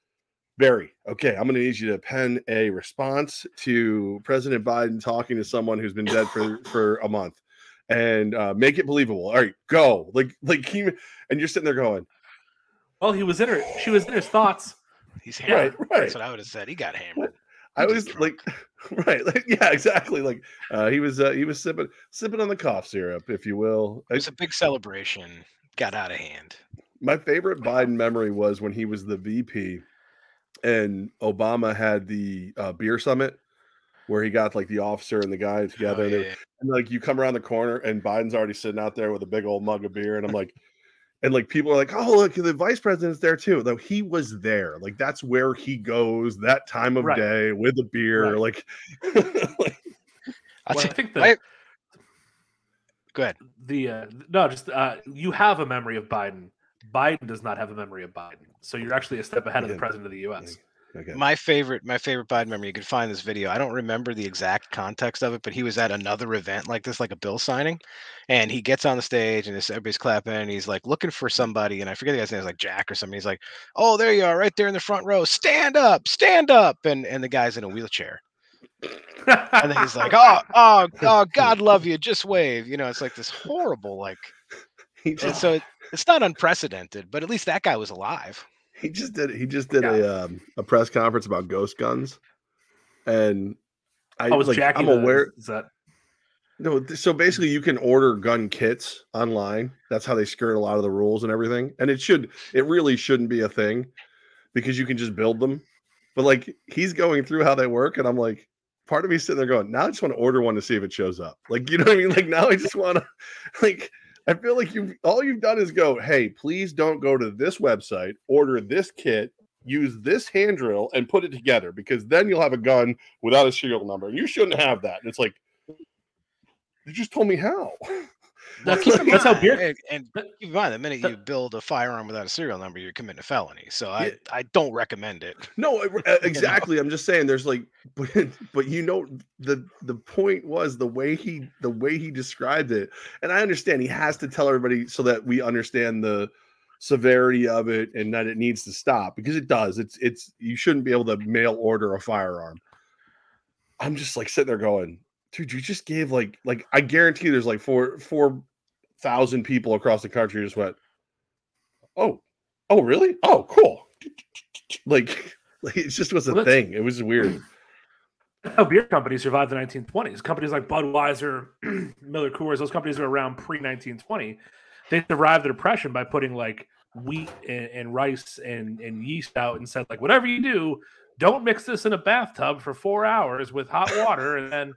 [SPEAKER 3] Barry, okay, I'm going to need you to pen a response to President Biden talking to someone who's been dead for a month, and make it believable. All right, go. And you're sitting there going,
[SPEAKER 1] well, she was in his thoughts.
[SPEAKER 2] He's hammered.
[SPEAKER 3] Right.
[SPEAKER 2] That's what I would have said. He got hammered.
[SPEAKER 3] I was like, right, like, yeah, exactly. Like he was sipping on the cough syrup, if you will.
[SPEAKER 2] It was a big celebration. Got out of hand.
[SPEAKER 3] My favorite Biden memory was when he was the VP, and Obama had the beer summit where he got like the officer and the guy together, and like you come around the corner and Biden's already sitting out there with a big old mug of beer, and I'm like. And like people are like, oh, look, the vice president's there too. Though he was there. Like that's where he goes that time of day with a beer. Like,
[SPEAKER 2] like
[SPEAKER 1] I think that
[SPEAKER 2] go ahead.
[SPEAKER 1] You have a memory of Biden. Biden does not have a memory of Biden. So you're actually a step ahead of the president of the US.
[SPEAKER 2] Okay. My favorite Biden memory, you can find this video. I don't remember the exact context of it, but he was at another event like this, like a bill signing, and he gets on the stage and everybody's clapping, and he's like looking for somebody, and I forget the guy's name, is like Jack or something. He's like, oh, there you are, right there in the front row. Stand up, and the guy's in a wheelchair. And then he's like, oh, God love you, just wave. You know, it's like this horrible, like, and so it's not unprecedented, but at least that guy was alive.
[SPEAKER 3] He just did a press conference about ghost guns, and I'm aware.
[SPEAKER 1] Is that
[SPEAKER 3] no? So basically, you can order gun kits online. That's how they skirt a lot of the rules and everything. And it really shouldn't be a thing because you can just build them. But like he's going through how they work, and I'm like, part of me sitting there going, now I just want to order one to see if it shows up. Like, you know what I mean? Like now I just want to like. I feel like all you've done is go, hey, please don't go to this website, order this kit, use this hand drill, and put it together because then you'll have a gun without a serial number. And you shouldn't have that. And it's like, you just told me how.
[SPEAKER 1] That's how beer.
[SPEAKER 2] And keep in mind, the minute you build a firearm without a serial number, you're committing a felony. So I don't recommend it.
[SPEAKER 3] No, exactly. I'm just saying, there's like, but you know, the point was the way he described it, and I understand he has to tell everybody so that we understand the severity of it and that it needs to stop because it does. It's you shouldn't be able to mail order a firearm. I'm just like sitting there going, dude, you just gave like I guarantee there's like 4,000 people across the country who just went, oh really? Oh, cool. Like it just was a thing. It was weird.
[SPEAKER 1] How beer companies survived the 1920s. Companies like Budweiser, Miller Coors, those companies were around pre-1920. They survived the Depression by putting like wheat and rice and yeast out and said like, whatever you do, don't mix this in a bathtub for 4 hours with hot water and then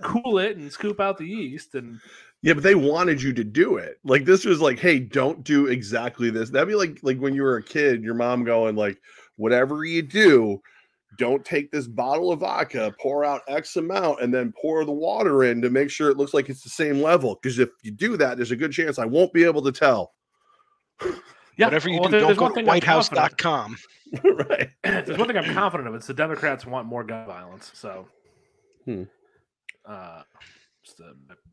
[SPEAKER 1] cool it and scoop out the yeast. And
[SPEAKER 3] yeah, but they wanted you to do it. Like this was like, hey, don't do exactly this. That'd be like when you were a kid, your mom going like, whatever you do, don't take this bottle of vodka, pour out X amount, and then pour the water in to make sure it looks like it's the same level. Because if you do that, there's a good chance I won't be able to tell.
[SPEAKER 2] Yeah, whatever you do, don't go to whitehouse.com.
[SPEAKER 3] Right.
[SPEAKER 1] There's one thing I'm confident of. It's the Democrats want more gun violence. So, just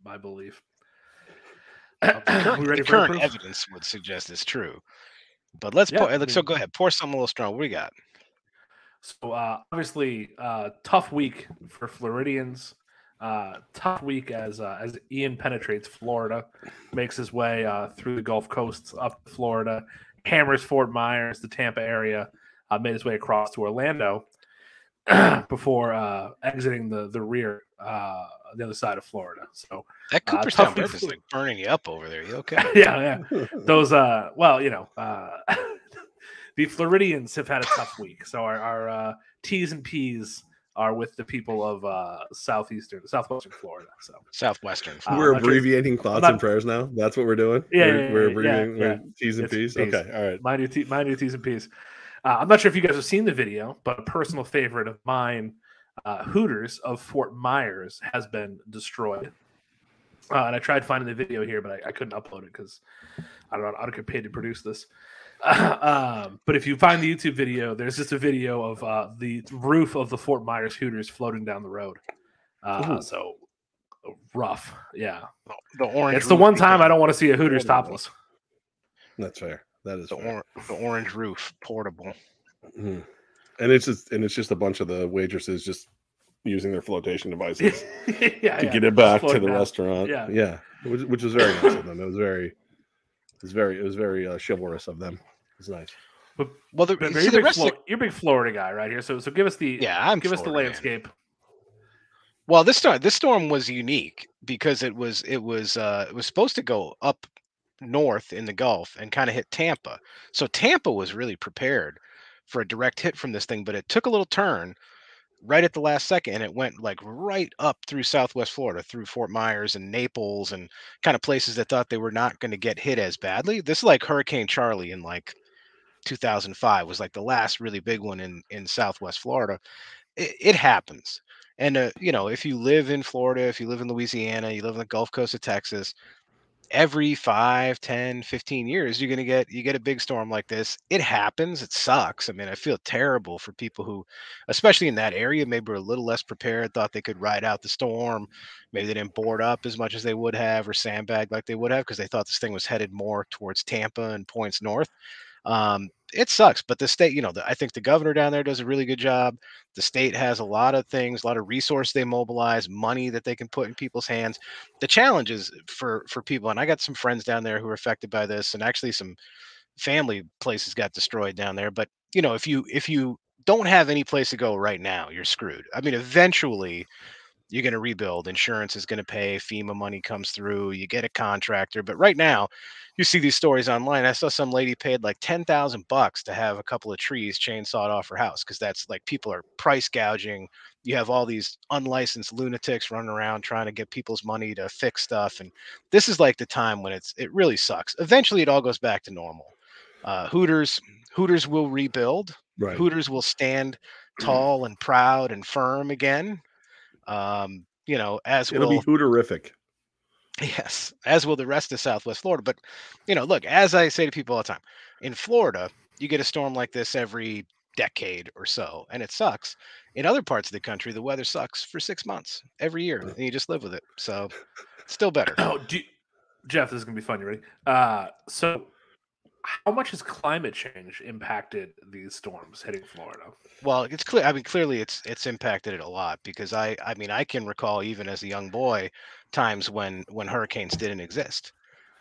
[SPEAKER 1] my belief.
[SPEAKER 2] The current evidence would suggest it's true. But let's so go ahead, pour something a little strong. What do you got?
[SPEAKER 1] So obviously, tough week for Floridians. Tough week as Ian penetrates Florida, makes his way through the Gulf Coast up to Florida, hammers Fort Myers, the Tampa area, made his way across to Orlando before exiting the rear, the other side of Florida. So
[SPEAKER 2] that Cooperstown burp is like burning you up over there. You okay?
[SPEAKER 1] Yeah. Those the Floridians have had a tough week. So our T's and P's are with the people of southwestern Florida. So
[SPEAKER 2] southwestern.
[SPEAKER 3] We're abbreviating thoughts and prayers now. That's what we're doing. We're abbreviating T's and P's. Okay, all right.
[SPEAKER 1] My new T's and P's. I'm not sure if you guys have seen the video, but a personal favorite of mine, Hooters of Fort Myers, has been destroyed. And I tried finding the video here, but I couldn't upload it because I don't know. I don't get paid to produce this. But if you find the YouTube video, there's just a video of the roof of the Fort Myers Hooters floating down the road. So rough. Yeah.
[SPEAKER 2] The orange.
[SPEAKER 1] It's the one time I don't want to see a Hooters topless.
[SPEAKER 3] That's fair. That is fair.
[SPEAKER 2] The orange roof, portable.
[SPEAKER 3] Mm-hmm. And it's just a bunch of the waitresses just using their flotation devices to get it back to the restaurant. Yeah. Which was very nice of them. It was very chivalrous of them. It's nice.
[SPEAKER 2] Well,
[SPEAKER 1] you're a big Florida guy, right here. So give us the give us the landscape.
[SPEAKER 2] Man. Well, this storm was unique because it was supposed to go up north in the Gulf and kind of hit Tampa. So Tampa was really prepared for a direct hit from this thing, but it took a little turn right at the last second, and it went like right up through Southwest Florida, through Fort Myers and Naples, and kind of places that thought they were not going to get hit as badly. This is like Hurricane Charlie in like 2005 was like the last really big one in Southwest Florida. It happens. And you know, if you live in Florida, if you live in Louisiana, you live on the Gulf Coast of Texas, every 5, 10, 15 years, you get a big storm like this. It happens. It sucks. I mean, I feel terrible for people who, especially in that area, maybe were a little less prepared, thought they could ride out the storm. Maybe they didn't board up as much as they would have or sandbag like they would have because they thought this thing was headed more towards Tampa and points north. It sucks, but the state, you know, I think the governor down there does a really good job. The state has a lot of things, a lot of resources they mobilize, money that they can put in people's hands. The challenge is for people, and I got some friends down there who are affected by this, and actually some family places got destroyed down there. But you know, if you don't have any place to go right now, you're screwed. I mean, eventually you're going to rebuild. Insurance is going to pay. FEMA money comes through. You get a contractor. But right now, you see these stories online. I saw some lady paid like $10,000 to have a couple of trees chainsawed off her house because that's like people are price gouging. You have all these unlicensed lunatics running around trying to get people's money to fix stuff. And this is like the time when it really sucks. Eventually, it all goes back to normal. Hooters will rebuild.
[SPEAKER 3] Right.
[SPEAKER 2] Hooters will stand tall and proud and firm again. You know, as
[SPEAKER 3] it'll be Hooterific.
[SPEAKER 2] Yes, as will the rest of Southwest Florida. But, you know, look, as I say to people all the time, in Florida, you get a storm like this every decade or so, and it sucks. In other parts of the country, the weather sucks for 6 months every year, and you just live with it. So, it's still better.
[SPEAKER 1] Oh, Jeff, this is gonna be fun. You ready? So, how much has climate change impacted these storms hitting Florida?
[SPEAKER 2] Well, it's clear. I mean, clearly, it's impacted it a lot because I mean, I can recall even as a young boy times when hurricanes didn't exist.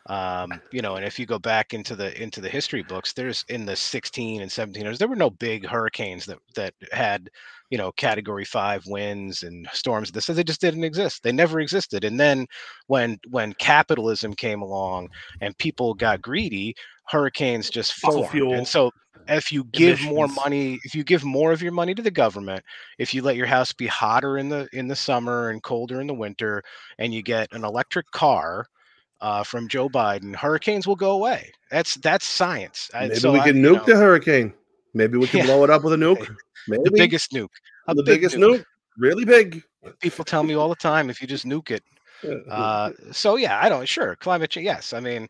[SPEAKER 2] You know, and if you go back into the history books, there's in the 16 and 1700s, there were no big hurricanes that had, you know, category 5 winds and storms. So they just didn't exist. They never existed. And then when capitalism came along and people got greedy, hurricanes just formed. And so if you give more money, if you give more of your money to the government, if you let your house be hotter in the summer and colder in the winter, and you get an electric car from Joe Biden, hurricanes will go away. That's science.
[SPEAKER 3] Maybe we can nuke the hurricane. Maybe we can blow it up with a nuke. Maybe.
[SPEAKER 2] The biggest nuke.
[SPEAKER 3] The biggest nuke. Really big.
[SPEAKER 2] People tell me all the time if you just nuke it. So yeah, I don't. Sure, climate change. Yes, I mean,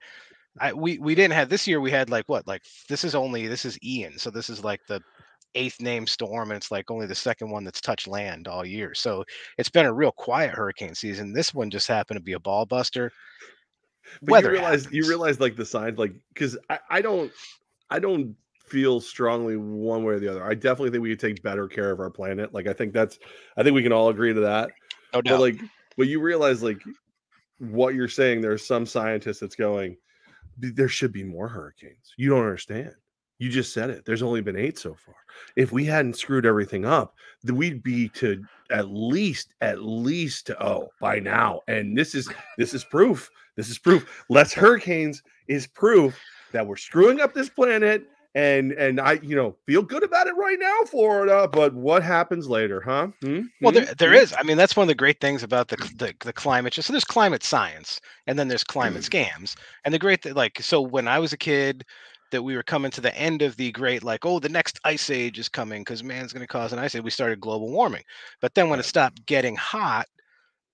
[SPEAKER 2] we didn't have this year. We had like this is Ian, so this is like the 8th named storm, and it's like only the 2nd one that's touched land all year. So it's been a real quiet hurricane season. This one just happened to be a ball buster.
[SPEAKER 3] But you realize like the signs, like, because I don't feel strongly one way or the other. I definitely think we could take better care of our planet. Like I think we can all agree to that.
[SPEAKER 2] No doubt.
[SPEAKER 3] But you realize like what you're saying, there's some scientists that's going, there should be more hurricanes. You don't understand. You just said it. There's only been 8 so far. If we hadn't screwed everything up, then we'd be to at least to O by now. And this is proof. This is proof. Less hurricanes is proof that we're screwing up this planet. And I, you know, feel good about it right now, Florida. But what happens later, huh?
[SPEAKER 2] Well, there is. I mean, that's one of the great things about the climate. So there's climate science, and then there's climate scams. And the great so when I was a kid, that we were coming to the end of the great, like, oh, the next ice age is coming because man's going to cause an ice age. We started global warming. But then when it stopped getting hot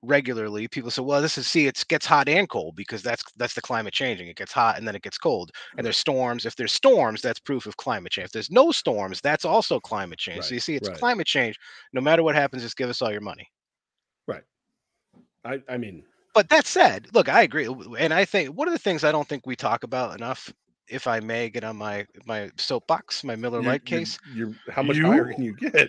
[SPEAKER 2] regularly, people say, well, it gets hot and cold because that's the climate changing. It gets hot and then it gets cold. And there's storms. If there's storms, that's proof of climate change. If there's no storms, that's also climate change.
[SPEAKER 3] Right,
[SPEAKER 2] so you see, it's climate change. No matter what happens, just give us all your money.
[SPEAKER 3] Right. I mean,
[SPEAKER 2] but that said, look, I agree. And I think one of the things I don't think we talk about enough, if I may get on my soapbox, my Miller Lite case.
[SPEAKER 3] How much higher can you get?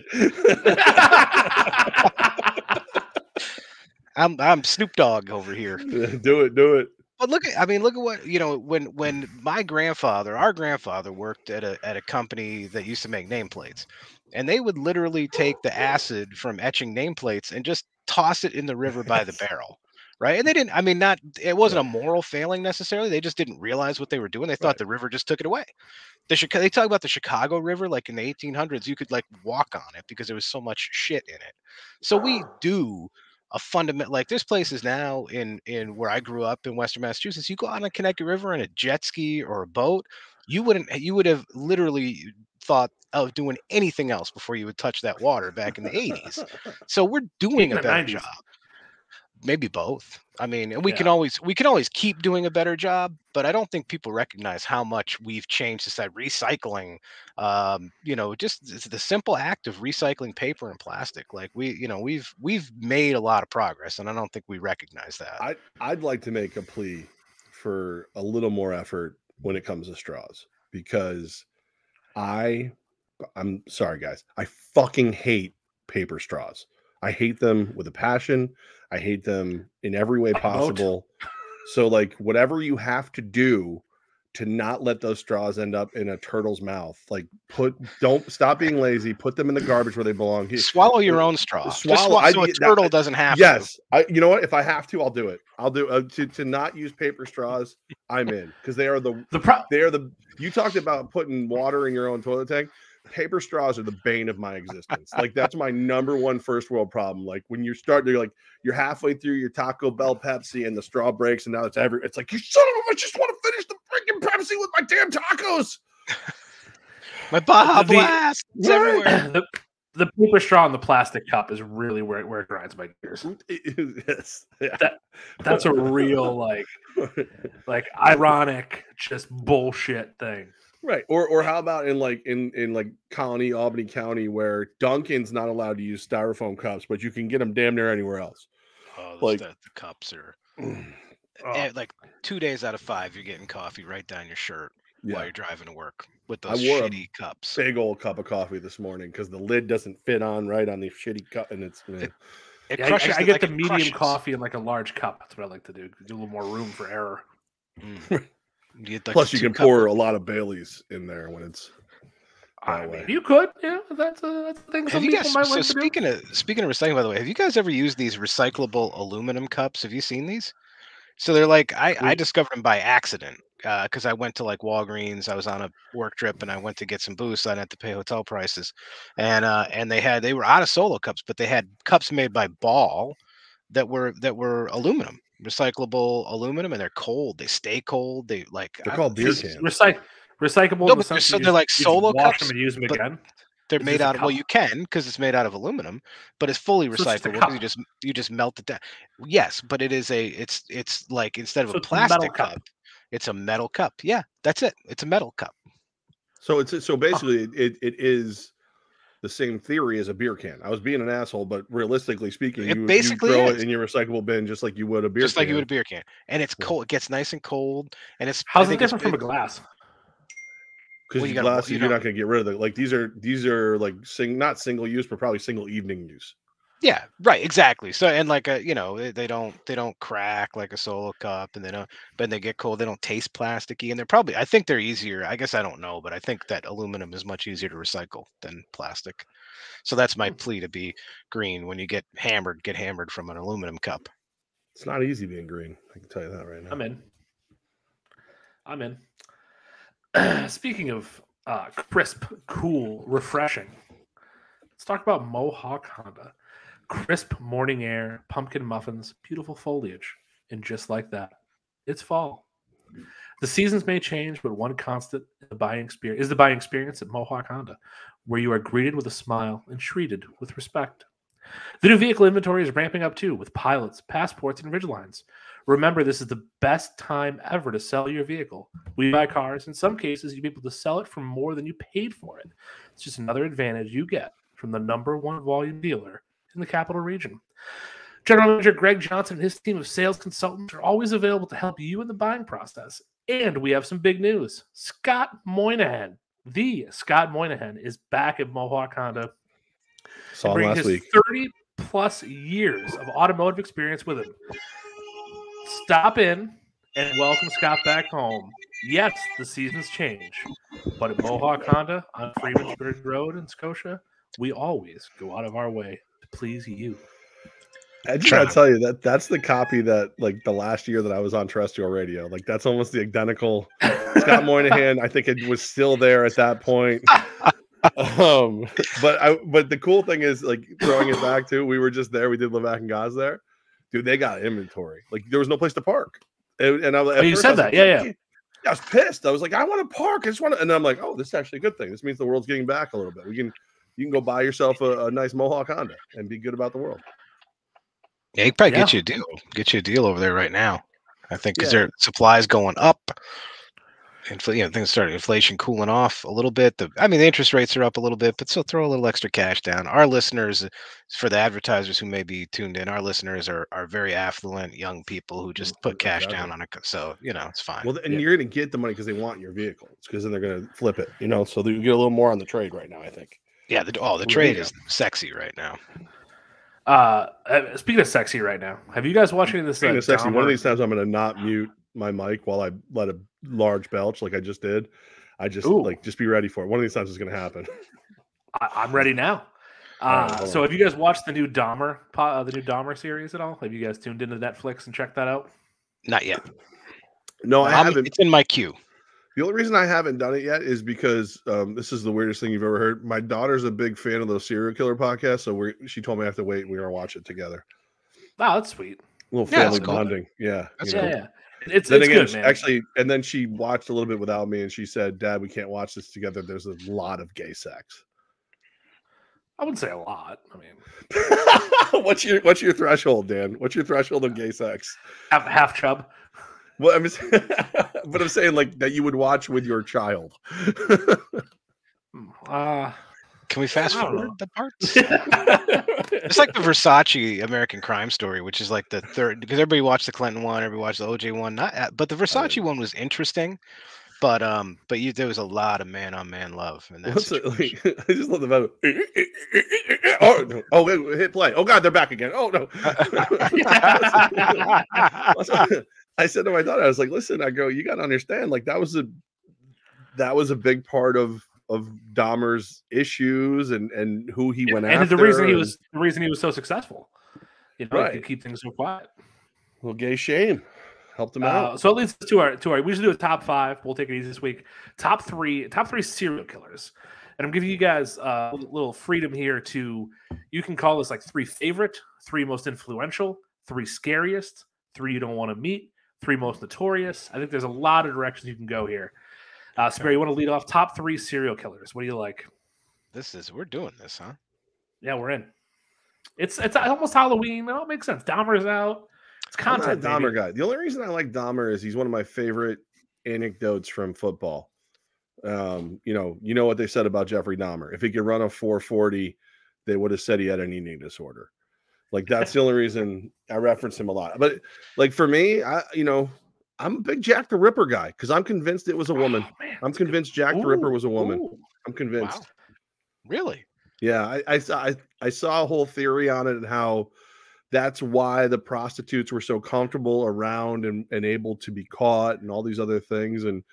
[SPEAKER 2] I'm Snoop Dogg over here.
[SPEAKER 3] Do it.
[SPEAKER 2] But look at, I mean, look at what, when my grandfather, our grandfather worked at a company that used to make nameplates, and they would literally take the acid from etching nameplates and just toss it in the river by the barrel. Right. And they didn't, I mean, it wasn't a moral failing necessarily. They just didn't realize what they were doing. They thought the river just took it away. They talk about the Chicago River, like in the 1800s, you could like walk on it because there was so much shit in it. So we do a fundamental, like there's places now in where I grew up in Western Massachusetts. You go out on Connecticut River in a jet ski or a boat, you would have literally thought of doing anything else before you would touch that water back in the 80s. So we're doing a better job. Maybe both. I mean, and we can always keep doing a better job, but I don't think people recognize how much we've changed since that recycling. Just the simple act of recycling paper and plastic. Like we've made a lot of progress, and I don't think we recognize that.
[SPEAKER 3] I'd like to make a plea for a little more effort when it comes to straws, because I'm sorry guys, I fucking hate paper straws. I hate them with a passion. I hate them in every way possible. So like whatever you have to do to not let those straws end up in a turtle's mouth, like don't stop being lazy, put them in the garbage where they belong.
[SPEAKER 2] Swallow your own straw. So a turtle doesn't have to.
[SPEAKER 3] Yes. You know what? If I have to, I'll do it. I'll do to not use paper straws. I'm in, because they are you talked about putting water in your own toilet tank. Paper straws are the bane of my existence. Like that's my number one first world problem. Like when you're halfway through your Taco Bell Pepsi and the straw breaks, and now it's like, you son of a, I just want to finish the freaking Pepsi with my damn tacos.
[SPEAKER 2] My Baja Blast. It's everywhere.
[SPEAKER 1] The paper straw and the plastic cup is really where it grinds my gears.
[SPEAKER 3] Yes. Yeah.
[SPEAKER 1] That's a real like ironic, just bullshit thing.
[SPEAKER 3] Right. Or how about in Albany County, where Dunkin's not allowed to use styrofoam cups, but you can get them damn near anywhere else.
[SPEAKER 2] Oh, the cups are like 2 days out of 5, you're getting coffee right down your shirt while you're driving to work with those shitty cups.
[SPEAKER 3] Big old cup of coffee this morning because the lid doesn't fit on right on the shitty cup, and it's
[SPEAKER 1] I get the medium coffee in like a large cup. That's what I like to do. Do a little more room for error.
[SPEAKER 3] Plus, you can pour a lot of Baileys in there when it's.
[SPEAKER 1] I mean, you could, yeah. That's a thing. Some people might like to do.
[SPEAKER 2] Speaking of recycling, by the way, have you guys ever used these recyclable aluminum cups? Have you seen these? So they're like, I discovered them by accident because I went to like Walgreens. I was on a work trip and I went to get some booze. So I didn't have to pay hotel prices, and they were out of Solo cups, but they had cups made by Ball that were aluminum. Recyclable aluminum, and they're cold. They stay cold. They're
[SPEAKER 3] called beer cans.
[SPEAKER 1] Recyclable.
[SPEAKER 2] No, so they're like Solo cups.
[SPEAKER 1] Them and use them again.
[SPEAKER 2] They're made out of you can because it's made out of aluminum, but it's fully recyclable because you just melt it down. Yes, but it's like instead of a plastic cup, it's a metal cup. Yeah, that's it. It's a metal cup.
[SPEAKER 3] So basically it is the same theory as a beer can. I was being an asshole, but realistically speaking, you throw it in your recyclable bin just like you would a beer can.
[SPEAKER 2] Just like you would a beer can. And it's cold. It gets nice and cold. And it's
[SPEAKER 1] how's it different from a glass?
[SPEAKER 3] Because glass, you're not going to get rid of it. Like these are like not single use, but probably single evening use.
[SPEAKER 2] Yeah, right, exactly. So and like they don't crack like a Solo cup, and but they get cold. They don't taste plasticky, and I think they're easier. I guess I don't know, but I think that aluminum is much easier to recycle than plastic. So that's my plea to be green. When you get hammered from an aluminum cup.
[SPEAKER 3] It's not easy being green. I can tell you that right now.
[SPEAKER 1] I'm in. Speaking of crisp, cool, refreshing, let's talk about Mohawk Honda. Crisp morning air, pumpkin muffins, beautiful foliage, and just like that, it's fall. The seasons may change, but one constant is the buying experience at Mohawk Honda, where you are greeted with a smile and treated with respect. The new vehicle inventory is ramping up too, with pilots, passports, and Ridgelines. Remember, this is the best time ever to sell your vehicle. We buy cars. In some cases, you'll be able to sell it for more than you paid for it. It's just another advantage you get from the #1 volume dealer in the capital region. General Manager Greg Johnson and his team of sales consultants are always available to help you in the buying process. And we have some big news. Scott Moynihan, the Scott Moynihan, is back at Mohawk Honda.
[SPEAKER 3] Saw him last week.
[SPEAKER 1] 30-plus years of automotive experience with him. Stop in and welcome Scott back home. Yes, the seasons change, but at Mohawk Honda on Freemansburg Road in Scotia, we always go out of our way to please you.
[SPEAKER 3] I just gotta tell you that's the copy that like the last year that I was on terrestrial radio. Like that's almost the identical. Scott Moynihan, I think it was still there at that point. But the cool thing is like throwing it back to we were just there. We did Levack and Gaz there, dude. They got inventory. Like there was no place to park. And I was.
[SPEAKER 1] You said that, yeah.
[SPEAKER 3] I was pissed. I was like, I want to park. I just want to. And I'm like, oh, this is actually a good thing. This means the world's getting back a little bit. You can go buy yourself a nice Mohawk Honda and be good about the world.
[SPEAKER 2] Yeah, he probably get you a deal. Get you a deal over there right now. I think because their supplies going up. Things started inflation cooling off a little bit. The interest rates are up a little bit, but still throw a little extra cash down. Our listeners, for the advertisers who may be tuned in, our listeners are very affluent young people who just put cash down on it. So it's fine.
[SPEAKER 3] Well, and you're going to get the money because they want your vehicle. It's because then they're going to flip it. So you get a little more on the trade right now. I think.
[SPEAKER 2] Yeah, the trade is sexy right now.
[SPEAKER 1] Speaking of sexy right now, have you guys watching this?
[SPEAKER 3] Speaking of sexy, one of these times I'm going to not mute my mic while I let a large belch like I just did. Just be ready for it. One of these times it's going to happen.
[SPEAKER 1] I'm ready now. So have you guys watched the new Dahmer series at all? Have you guys tuned into Netflix and checked that out?
[SPEAKER 2] Not yet.
[SPEAKER 3] No, I haven't.
[SPEAKER 2] It's in my queue.
[SPEAKER 3] The only reason I haven't done it yet is because this is the weirdest thing you've ever heard. My daughter's a big fan of those serial killer podcasts, so she told me I have to wait and we're going to watch it together.
[SPEAKER 1] Wow, that's sweet.
[SPEAKER 3] A little family bonding. Yeah.
[SPEAKER 1] Yeah. It's good, man.
[SPEAKER 3] Actually, and then she watched a little bit without me, and she said, "Dad, we can't watch this together. There's a lot of gay sex."
[SPEAKER 1] I wouldn't say a lot. I mean,
[SPEAKER 3] what's your threshold, Dan? What's your threshold of gay sex?
[SPEAKER 1] Half chub.
[SPEAKER 3] Well, I'm saying like that you would watch with your child.
[SPEAKER 2] Can we fast forward the parts? It's like the Versace American Crime Story, which is like the third, because everybody watched the Clinton one, everybody watched the OJ one, but the Versace one was interesting, but there was a lot of man-on-man love in that.
[SPEAKER 3] I just love the battle. Wait, hit play. Oh God, they're back again. Oh no. I said to my daughter, I was like, listen, I go, you got to understand, like that was a big part of Dahmer's issues and who he went after.
[SPEAKER 1] And the reason he was so successful. Right. To keep things so quiet.
[SPEAKER 3] Well, gay shame helped him out.
[SPEAKER 1] So it leads to our we should do a top 5. We'll take it easy this week. Top three serial killers. And I'm giving you guys a little freedom here you can call this like 3 favorite, 3 most influential, 3 scariest, 3 you don't want to meet, 3 most notorious. I think there's a lot of directions you can go here. Sperry, you want to lead off top 3 serial killers? What do you like?
[SPEAKER 2] We're doing this, huh?
[SPEAKER 1] Yeah, we're in. It's almost Halloween. It makes sense. Dahmer's out. It's content.
[SPEAKER 3] I'm not a Dahmer guy. The only reason I like Dahmer is he's one of my favorite anecdotes from football. You know what they said about Jeffrey Dahmer. If he could run a 4.40, they would have said he had an eating disorder. Like that's the only reason I reference him a lot. But like for me, I'm a big Jack the Ripper guy because I'm convinced it was a woman. I'm convinced Jack the Ripper was a woman. I'm convinced.
[SPEAKER 2] Wow. Really?
[SPEAKER 3] Yeah, I saw a whole theory on it and how that's why the prostitutes were so comfortable around and able to be caught and all these other things. And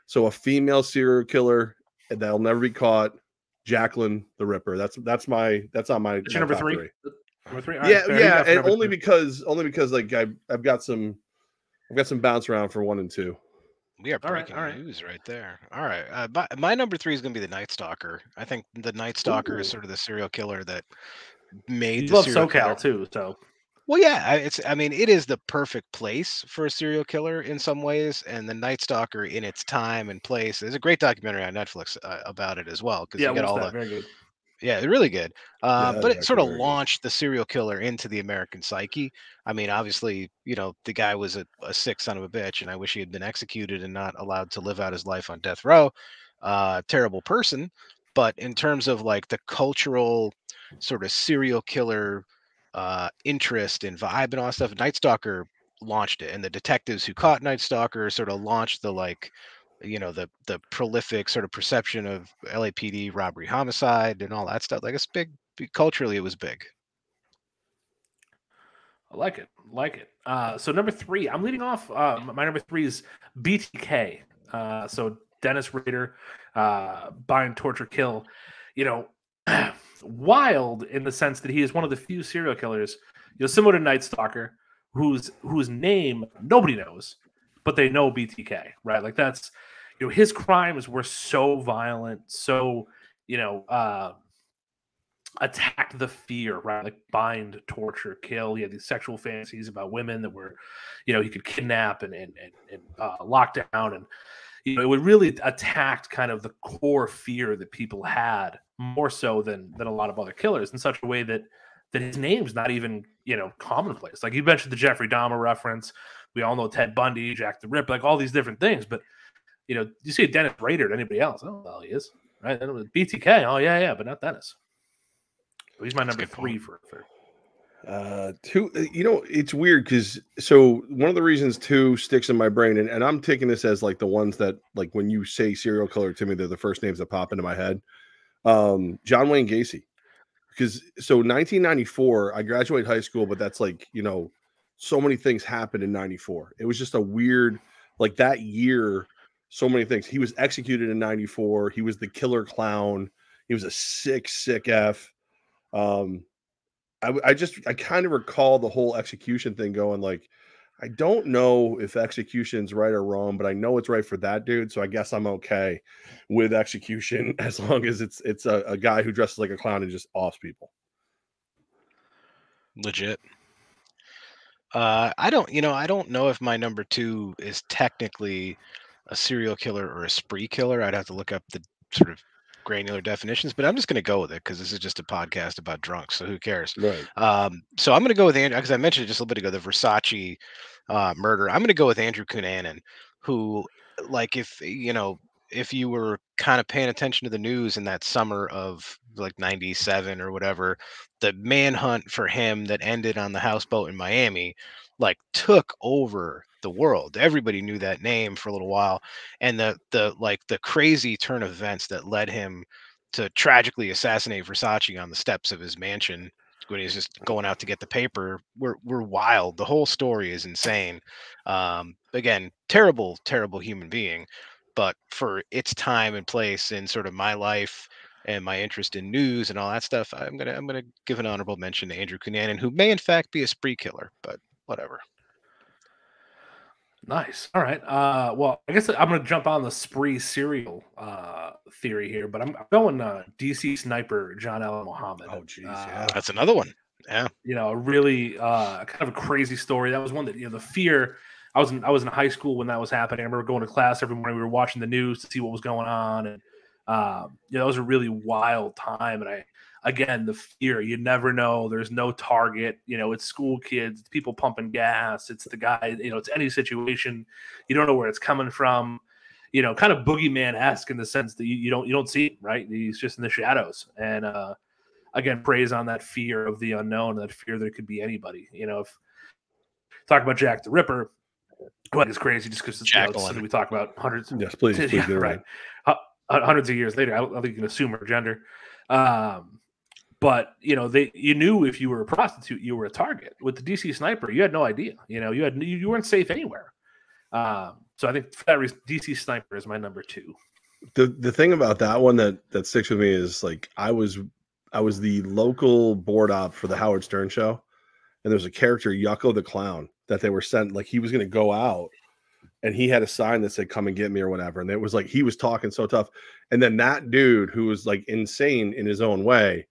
[SPEAKER 3] so a female serial killer that'll never be caught, Jacqueline the Ripper. That's on my
[SPEAKER 1] number 3. Number 3. All
[SPEAKER 3] yeah,
[SPEAKER 1] right,
[SPEAKER 3] yeah, and only because like I've got some bounce around for 1 and 2.
[SPEAKER 2] We are breaking news right there. All right. My number 3 is going to be the Night Stalker. I think the Night Stalker is sort of the serial killer that made the serial
[SPEAKER 1] SoCal
[SPEAKER 2] killer.
[SPEAKER 1] Too. So,
[SPEAKER 2] well, yeah, it is the perfect place for a serial killer in some ways. And the Night Stalker in its time and place, there's a great documentary on Netflix about it as well. Because you get all
[SPEAKER 1] very good.
[SPEAKER 2] Yeah, really good. But it sort of launched the serial killer into the American psyche. I mean, obviously, the guy was a sick son of a bitch, and I wish he had been executed and not allowed to live out his life on death row. Terrible person. But in terms of like the cultural sort of serial killer interest and vibe and all that stuff, Night Stalker launched it. And the detectives who caught Night Stalker sort of launched the the prolific sort of perception of LAPD robbery homicide and all that stuff. Like it's big culturally, it was big.
[SPEAKER 1] I like it. Like it. So number 3, I'm leading off. My number 3 is BTK. So Dennis Rader, bind, torture, kill. You know, wild in the sense that he is one of the few serial killers, similar to Night Stalker, whose name nobody knows, but they know BTK, right? Like that's, his crimes were so violent, so, attacked the fear, right? Like bind, torture, kill. He had these sexual fantasies about women that were, he could kidnap and lock down, and it would really attack kind of the core fear that people had more so than a lot of other killers, in such a way that his name's not even commonplace. Like you mentioned the Jeffrey Dahmer reference, we all know Ted Bundy, Jack the Ripper, like all these different things, but you see Dennis Rader to anybody else, oh well, he is right. BTK, oh yeah, but not Dennis. He's my number 3 for
[SPEAKER 3] 2. It's weird because so one of the reasons 2 sticks in my brain, and I'm taking this as like the ones that, like when you say serial killer to me, they're the first names that pop into my head. John Wayne Gacy, because so 1994, I graduated high school, but that's like, so many things happened in 94. It was just a weird, like that year, so many things. He was executed in 94. He was the killer clown. He was a sick F. I kind of recall the whole execution thing going like, I don't know if execution's right or wrong, but I know it's right for that dude. So I guess I'm okay with execution as long as it's a guy who dresses like a clown and just offs people.
[SPEAKER 2] Legit. I don't know if my number 2 is technically a serial killer or a spree killer. I'd have to look up the sort of granular definitions, but I'm just going to go with it because this is just a podcast about drunks, so who cares?
[SPEAKER 3] Right.
[SPEAKER 2] So I'm going to go with Andrew, because I mentioned it just a little bit ago, the Versace murder. I'm going to go with Andrew Cunanan, who, like, if you were kind of paying attention to the news in that summer of like 97 or whatever, the manhunt for him that ended on the houseboat in Miami, like, took over the world. Everybody knew that name for a little while, and the crazy turn of events that led him to tragically assassinate Versace on the steps of his mansion when he's just going out to get the paper were wild. The whole story is insane. Again, terrible human being, but for its time and place in sort of my life and my interest in news and all that stuff, I'm gonna give an honorable mention to Andrew Cunanan, who may in fact be a spree killer, but whatever.
[SPEAKER 1] Nice. All right. Well, I guess I'm going to jump on the spree serial theory here, but I'm going DC sniper John Allen Muhammad.
[SPEAKER 3] Oh, geez, yeah.
[SPEAKER 2] That's another one. Yeah.
[SPEAKER 1] A really kind of a crazy story. That was one that, the fear. I was in high school when that was happening. I remember going to class every morning. We were watching the news to see what was going on, and that was a really wild time. And again, the fear, you never know. There's no target. It's school kids, it's people pumping gas. It's the guy, it's any situation. You don't know where it's coming from. Kind of boogeyman-esque in the sense that you don't see him, right? He's just in the shadows. And again, preys on that fear of the unknown, that fear that it could be anybody. If talk about Jack the Ripper, what is crazy just because we talk about hundreds.
[SPEAKER 3] Yes, please get it right.
[SPEAKER 1] Hundreds of years later, I don't think you can assume her gender. But you knew if you were a prostitute, you were a target. With the DC sniper, you had no idea. You weren't safe anywhere. So I think for that reason, DC sniper is my number 2.
[SPEAKER 3] The thing about that one that sticks with me is, like, I was the local board op for the Howard Stern show, and there was a character, Yucko the Clown, that they were sent, like, he was going to go out, and he had a sign that said, "Come and get me," or whatever. And it was like, he was talking so tough. And then that dude, who was like insane in his own way,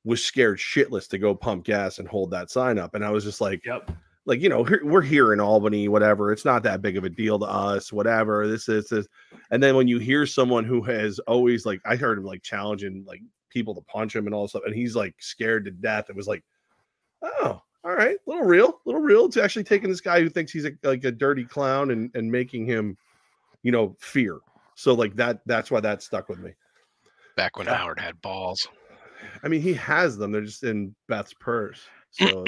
[SPEAKER 3] was scared shitless to go pump gas and hold that sign up. And I was just like,
[SPEAKER 1] yep.
[SPEAKER 3] Like, we're here in Albany, whatever. It's not that big of a deal to us, whatever. This is. And then when you hear someone who has always, like, I heard him like challenging like people to punch him and all this stuff, and he's like scared to death. It was like, oh, all right, little real. To actually taking this guy who thinks he's like a dirty clown and making him, fear. So like that's why that stuck with me.
[SPEAKER 2] Back when Howard had balls.
[SPEAKER 3] I mean, he has them. They're just in Beth's purse. So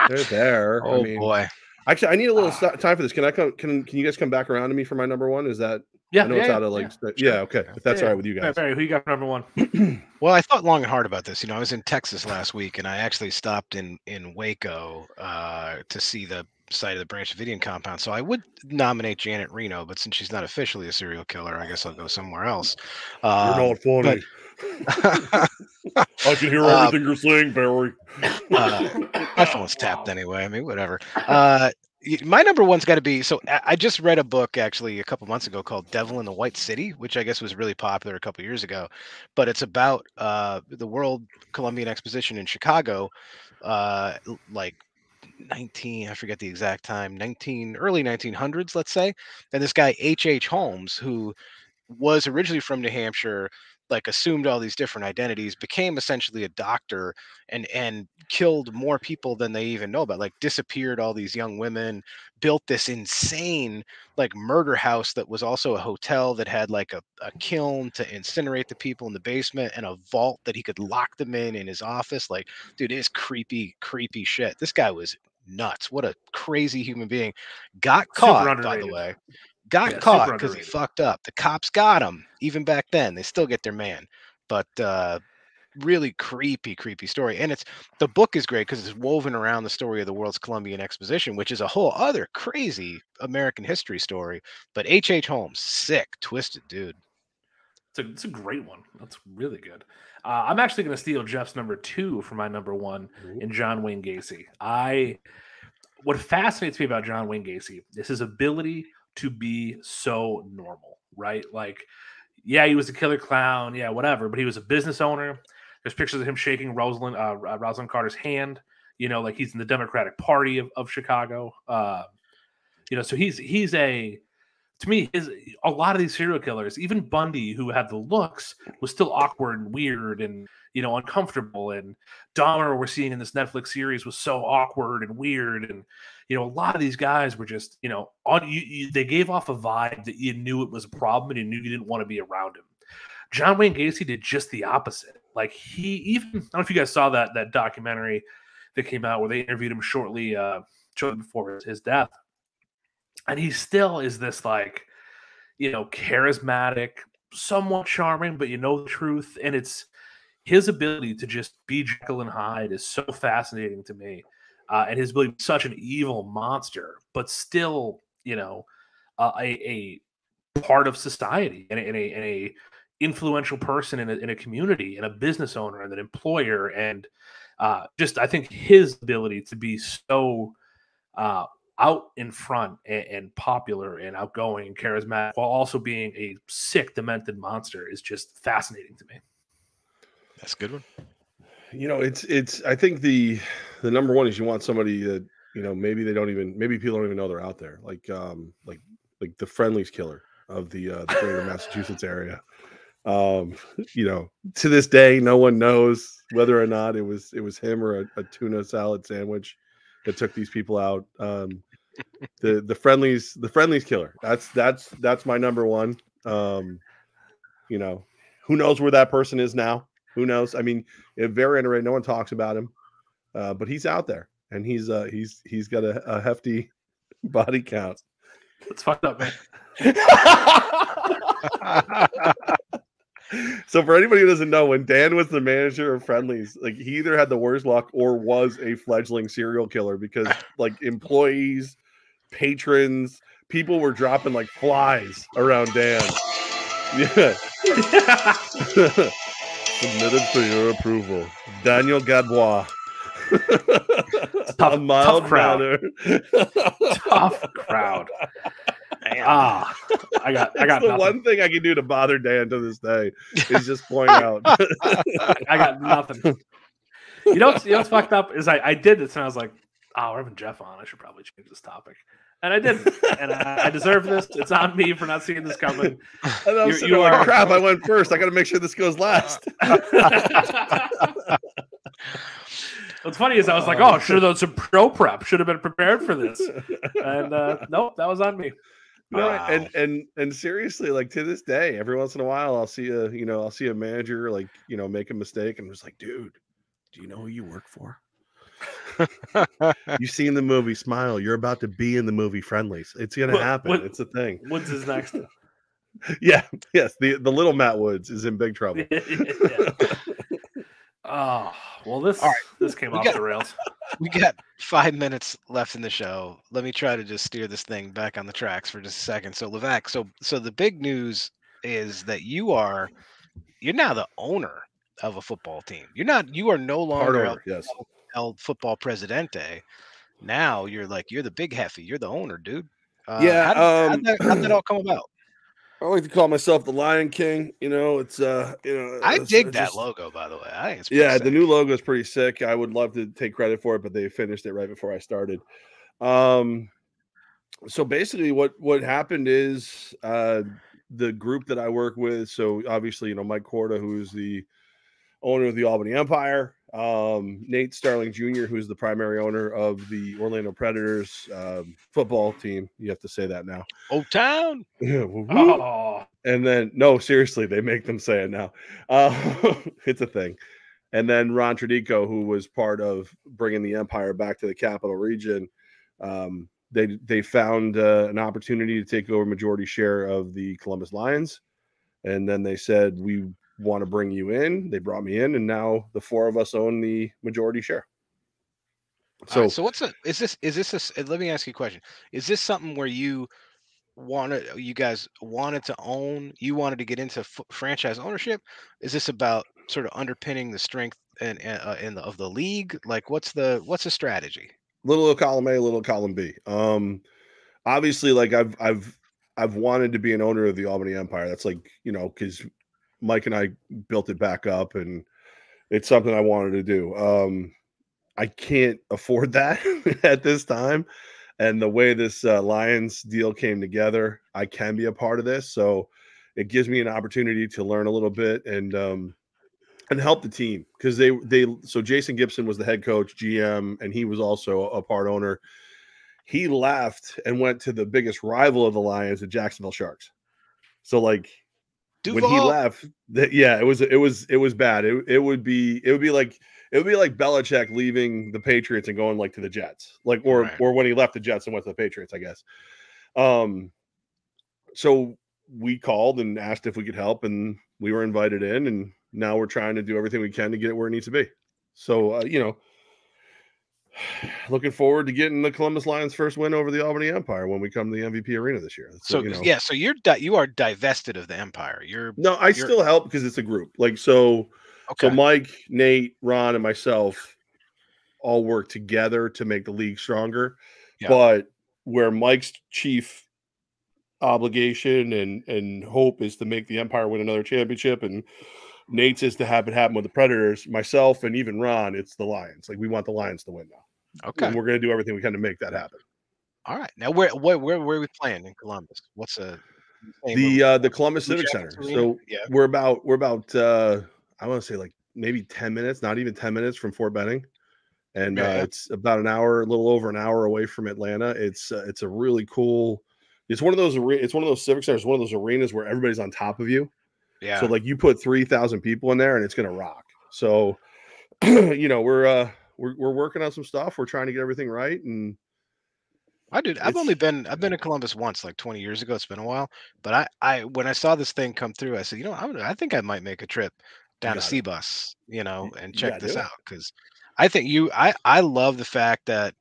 [SPEAKER 3] they're there.
[SPEAKER 2] Oh, boy.
[SPEAKER 3] Actually, I need a little time for this. Can you guys come back around to me for my number 1? Is that
[SPEAKER 1] Yeah,
[SPEAKER 3] I know it's out of like okay, if that's all right with you guys.
[SPEAKER 1] Barry, who you got for number one?
[SPEAKER 2] Well, I thought long and hard about this. I was in Texas last week, and I actually stopped in Waco to see the site of the Branch Davidian compound. So I would nominate Janet Reno, but since she's not officially a serial killer, I guess I'll go somewhere else.
[SPEAKER 3] You're not funny. I can hear everything you're saying, Barry.
[SPEAKER 2] My phone's tapped anyway. I mean, whatever. My number one's got to be, so I just read a book actually a couple months ago called Devil in the White City, which I guess was really popular a couple years ago, but it's about the World Columbian Exposition in Chicago, like I forget the exact time, early 1900s, let's say. And this guy H.H. Holmes, who was originally from New Hampshire, like assumed all these different identities, became essentially a doctor, and killed more people than they even know about, like disappeared all these young women, built this insane like murder house that was also a hotel that had like a kiln to incinerate the people in the basement and a vault that he could lock them in his office. Like, dude, it is creepy shit. This guy was nuts. What a crazy human being. Got caught, by the way. Got caught because he fucked up. The cops got him. Even back then, they still get their man. But really creepy story. And the book is great because it's woven around the story of the World's Columbian Exposition, which is a whole other crazy American history story. But H.H. Holmes, sick, twisted dude.
[SPEAKER 1] It's a great one. That's really good. I'm actually going to steal Jeff's number 2 for my number 1 in John Wayne Gacy. What fascinates me about John Wayne Gacy is his ability to be so normal, right? Like, yeah, he was a killer clown, yeah, whatever, but he was a business owner. There's pictures of him shaking Rosalind Carter's hand, like he's in the Democratic Party of Chicago. So he's to me, a lot of these serial killers, even Bundy, who had the looks, was still awkward and weird and, uncomfortable. And Dahmer, we're seeing in this Netflix series, was so awkward and weird. And, a lot of these guys were just, they gave off a vibe that you knew it was a problem and you knew you didn't want to be around him. John Wayne Gacy did just the opposite. Like I don't know if you guys saw that documentary that came out where they interviewed him shortly before his death. And he still is this like, charismatic, somewhat charming, but the truth. And it's his ability to just be Jekyll and Hyde is so fascinating to me. And his ability to be such an evil monster, but still, a part of society and a influential person in a community and a business owner and an employer. And I think his ability to be so out in front and popular and outgoing and charismatic while also being a sick, demented monster is just fascinating to me.
[SPEAKER 2] That's a good one.
[SPEAKER 3] I think the number one is you want somebody that, maybe people don't even know they're out there. Like the Friendly's killer of the greater Massachusetts area. To this day, no one knows whether or not it was him or a tuna salad sandwich that took these people out. The Friendly's killer. That's my number one. Who knows where that person is now? Who knows? I mean, very underrated. No one talks about him, but he's out there, and he's got a hefty body count.
[SPEAKER 1] It's fucked up, man.
[SPEAKER 3] So for anybody who doesn't know, when Dan was the manager of Friendly's, like he either had the worst luck or was a fledgling serial killer because like employees, patrons, people were dropping like flies around Dan. Yeah. Submitted for your approval, Daniel Gadbois.
[SPEAKER 1] Tough crowd. Tough crowd. I got
[SPEAKER 3] the
[SPEAKER 1] nothing.
[SPEAKER 3] One thing I can do to bother Dan to this day is just point out.
[SPEAKER 1] I got nothing. What's fucked up is I did this and I was like, we're having Jeff on. I should probably change this topic. And I didn't. And I deserve this. It's on me for not seeing this coming.
[SPEAKER 3] And I was like, crap, I went first. I got to make sure this goes last.
[SPEAKER 1] What's funny is I was like, oh, should have done some pro prep. Should have been prepared for this. And nope, that was on me.
[SPEAKER 3] Wow. And seriously, like to this day, every once in a while, I'll see a manager like, make a mistake and was like, dude, do you know who you work for? You've seen the movie Smile. You're about to be in the movie Friendly's. It's gonna happen. It's a thing.
[SPEAKER 1] What's his next?
[SPEAKER 3] Yeah, yes. The little Matt Woods is in big trouble.
[SPEAKER 1] Yeah. Oh, well, this came off the rails.
[SPEAKER 2] We got 5 minutes left in the show. Let me try to just steer this thing back on the tracks for just a second. So Levack, so the big news is that you're now the owner of a football team. You are no
[SPEAKER 3] Part
[SPEAKER 2] longer
[SPEAKER 3] owner, yes.
[SPEAKER 2] El Football Presidente. Now you're the big hefty. You're the owner, dude.
[SPEAKER 3] Yeah.
[SPEAKER 2] How'd that all come about?
[SPEAKER 3] I like to call myself the Lion King. It's
[SPEAKER 2] I dig that logo, by the way. I think it's pretty
[SPEAKER 3] the
[SPEAKER 2] sick.
[SPEAKER 3] new logo is pretty sick. I would love to take credit for it, but they finished it right before I started. So basically what happened is the group that I work with, so obviously, Mike Corda, who's the owner of the Albany Empire, Nate Starling Jr., who's the primary owner of the Orlando Predators football team. You have to say that now.
[SPEAKER 2] Old Town.
[SPEAKER 1] Oh.
[SPEAKER 3] And then, no, seriously, they make them say it now. It's a thing. And then Ron Tradico, who was part of bringing the Empire back to the capital region. They found an opportunity to take over majority share of the Columbus Lions. And then they said, we want to bring you in. They brought me in, and now the four of us own the majority share. So,
[SPEAKER 2] so let me ask you a question. Is this something where you guys wanted to own, you wanted to get into franchise ownership? Is this about sort of underpinning the strength of the league? Like, what's the strategy?
[SPEAKER 3] Little column A, little column B. Obviously, like I've wanted to be an owner of the Albany Empire. That's like, because Mike and I built it back up, and it's something I wanted to do. I can't afford that at this time. And the way this Lions deal came together, I can be a part of this. So it gives me an opportunity to learn a little bit and help the team, because so Jason Gibson was the head coach, GM, and he was also a part owner. He left and went to the biggest rival of the Lions, the Jacksonville Sharks. So like when he left, it was bad. It would be like Belichick leaving the Patriots and going like to the Jets, like or when he left the Jets and went to the Patriots, I guess. So we called and asked if we could help, and we were invited in, and now we're trying to do everything we can to get it where it needs to be. So looking forward to getting the Columbus Lions' first win over the Albany Empire when we come to the MVP arena this year.
[SPEAKER 2] So you are divested of the Empire.
[SPEAKER 3] I still help because it's a group. Like so Mike, Nate, Ron, and myself all work together to make the league stronger. Yeah. But where Mike's chief obligation and hope is to make the Empire win another championship, and Nate's is to have it happen with the Predators, myself, and even Ron, it's the Lions. Like, we want the Lions to win now.
[SPEAKER 2] Okay.
[SPEAKER 3] And we're going to do everything we can to make that happen.
[SPEAKER 2] All right. Now, where are we playing in Columbus? What's
[SPEAKER 3] the Columbus Civic Center? So we're about I want to say like maybe 10 minutes, not even 10 minutes from Fort Benning. And it's about a little over an hour away from Atlanta. It's a really cool. It's one of those civic centers, one of those arenas where everybody's on top of you.
[SPEAKER 2] Yeah.
[SPEAKER 3] So like you put 3,000 people in there and it's going to rock. So, we're working on some stuff. We're trying to get everything right. And
[SPEAKER 2] I've been to Columbus once, like 20 years ago. It's been a while, but when I saw this thing come through, I said, I think I might make a trip down to C-Bus, and check this out. Cause I think I love the fact that,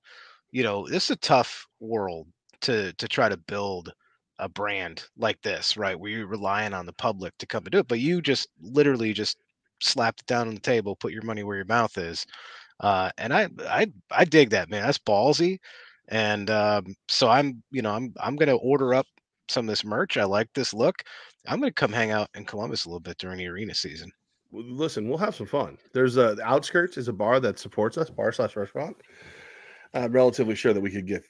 [SPEAKER 2] this is a tough world to try to build a brand like this, right? Where you're relying on the public to come and do it, but you just literally just slapped it down on the table, put your money where your mouth is. And I dig that, man. That's ballsy. And so I'm going to order up some of this merch. I like this look. I'm going to come hang out in Columbus a little bit during the arena season.
[SPEAKER 3] Well, listen, we'll have some fun. There's the Outskirts is a bar that supports us, bar/restaurant. I'm relatively sure that we could get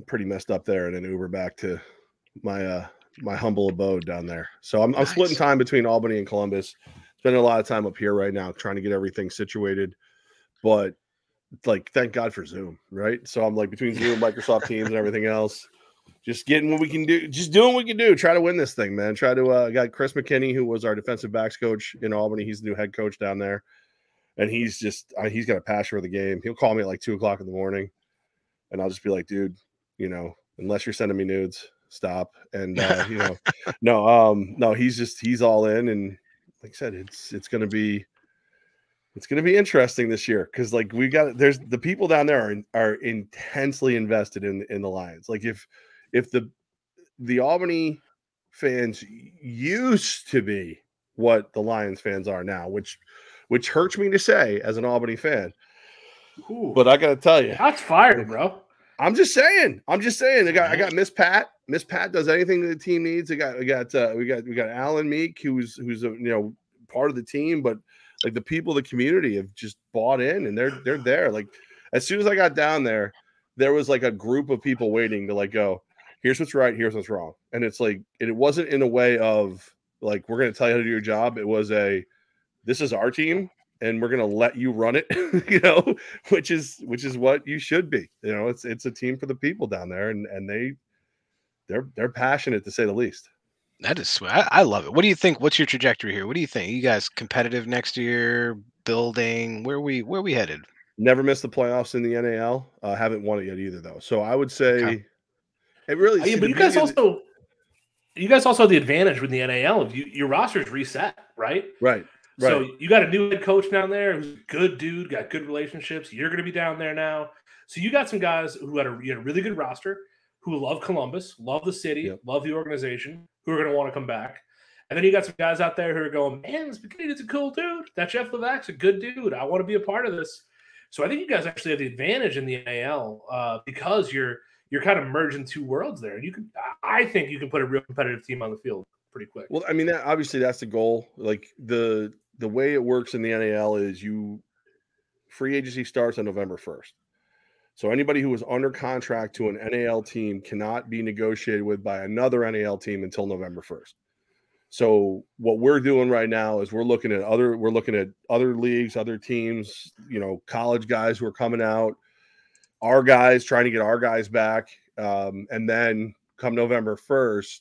[SPEAKER 3] pretty messed up there and then Uber back to my humble abode down there. So I'm splitting time between Albany and Columbus. Spending a lot of time up here right now trying to get everything situated. But like, thank God for Zoom, right? So I'm like between Zoom, Microsoft Teams, and everything else, just getting what we can do, just doing what we can do. Try to win this thing, man. Try to got Chris McKinney, who was our defensive backs coach in Albany. He's the new head coach down there, and he's got a passion for the game. He'll call me at like 2:00 in the morning, and I'll just be like, dude, unless you're sending me nudes, stop. And no, he's all in, and like I said, it's gonna be interesting this year because like there's the people down there are intensely invested in the Lions. Like if the Albany fans used to be what the Lions fans are now, which hurts me to say as an Albany fan.
[SPEAKER 1] Ooh,
[SPEAKER 3] but I got to tell you,
[SPEAKER 1] that's fire, bro.
[SPEAKER 3] I'm just saying. I got Miss Pat. Miss Pat does anything that the team needs. We got Alan Meek, who's a part of the team, but like the people of the community have just bought in, and they're there. Like as soon as I got down there, there was like a group of people waiting to like go, here's what's right, here's what's wrong. And it's like it wasn't in a way of like we're gonna tell you how to do your job. It was this is our team and we're gonna let you run it, which is what you should be. It's a team for the people down there, and they're passionate to say the least.
[SPEAKER 2] That is sweet. I love it. What do you think? What's your trajectory here? What do you think? You guys competitive next year? Building? Where we headed?
[SPEAKER 3] Never missed the playoffs in the NAL. Haven't won it yet either, though. So I would say it really.
[SPEAKER 1] But you guys also have the advantage with the NAL of your roster's reset, right?
[SPEAKER 3] Right.
[SPEAKER 1] So you got a new head coach down there who's a good dude, got good relationships. You're going to be down there now. So you got some guys who had a really good roster, who love Columbus, love the city, love the organization, who are going to want to come back. And then you got some guys out there who are going, man, this McKinnon's a cool dude. That Jeff Levack's a good dude. I want to be a part of this. So I think you guys actually have the advantage in the NAL because you're kind of merging two worlds there. And I think you can put a real competitive team on the field pretty quick.
[SPEAKER 3] Well, I mean, obviously that's the goal. Like the way it works in the NAL is free agency starts on November 1st. So anybody who is under contract to an NAL team cannot be negotiated with by another NAL team until November 1st. So what we're doing right now is we're looking at other leagues, other teams, college guys who are coming out, our guys trying to get our guys back. And then come November 1st,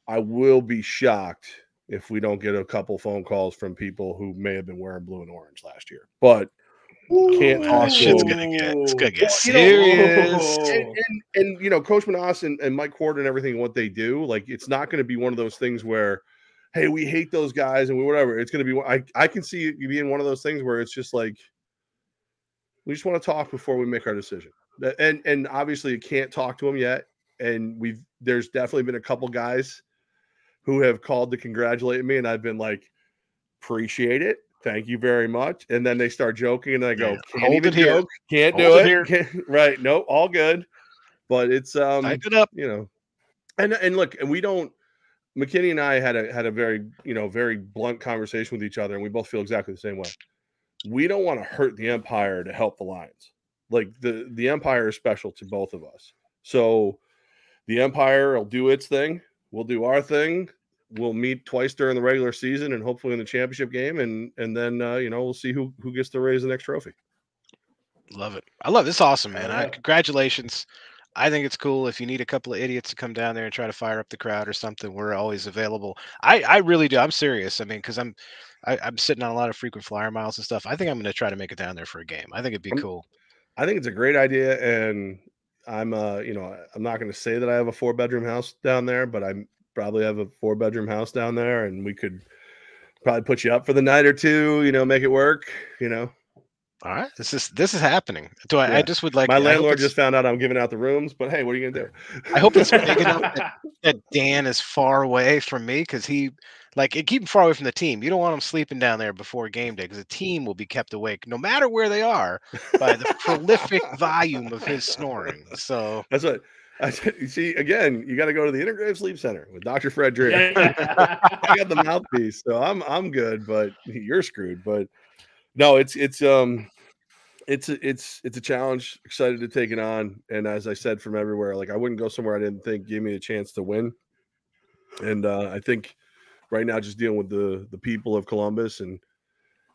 [SPEAKER 3] I will be shocked if we don't get a couple phone calls from people who may have been wearing blue and orange last year. But can't talk.
[SPEAKER 2] Shit's gonna get serious.
[SPEAKER 3] And Coach Manas and Mike Cord and everything, what they do, like it's not going to be one of those things where, hey, we hate those guys and whatever. It's going to be. I can see it being one of those things where it's just like we just want to talk before we make our decision. And obviously you can't talk to them yet. And there's definitely been a couple guys who have called to congratulate me, and I've been like, appreciate it. Thank you very much. And then they start joking, and I go, can't even joke. Can't do it. Right. Nope. All good. But it's
[SPEAKER 2] Type it up.
[SPEAKER 3] And look, and we don't. McKinney and I had a very very blunt conversation with each other, and we both feel exactly the same way. We don't want to hurt the Empire to help the Lions. Like the Empire is special to both of us. So the Empire will do its thing. We'll do our thing. We'll meet twice during the regular season and hopefully in the championship game. And then, we'll see who gets to raise the next trophy.
[SPEAKER 2] Love it. I love it. It's awesome, man. Congratulations. I think it's cool. If you need a couple of idiots to come down there and try to fire up the crowd or something, we're always available. I really do. I'm serious. I mean, because I'm sitting on a lot of frequent flyer miles and stuff. I think I'm going to try to make it down there for a game. I think it'd be cool.
[SPEAKER 3] I think it's a great idea. And I'm not going to say that I have a 4-bedroom house down there, but I probably have a 4-bedroom house down there, and we could probably put you up for the night or two, make it work,
[SPEAKER 2] All right. This is happening. I just would like
[SPEAKER 3] my landlord just found out I'm giving out the rooms, but hey, what are you gonna do?
[SPEAKER 2] I hope it's big enough that Dan is far away from me, because keep him far away from the team. You don't want him sleeping down there before game day, because the team will be kept awake no matter where they are by the prolific volume of his snoring. So
[SPEAKER 3] that's what you see. Again, you got to go to the Integrative Sleep Center with Dr. Fred Drew. I got the mouthpiece, so I'm good, but you're screwed. But no, it's a challenge. Excited to take it on. And as I said, from everywhere, like I wouldn't go somewhere I didn't think gave me a chance to win. And I think right now, just dealing with the people of Columbus, and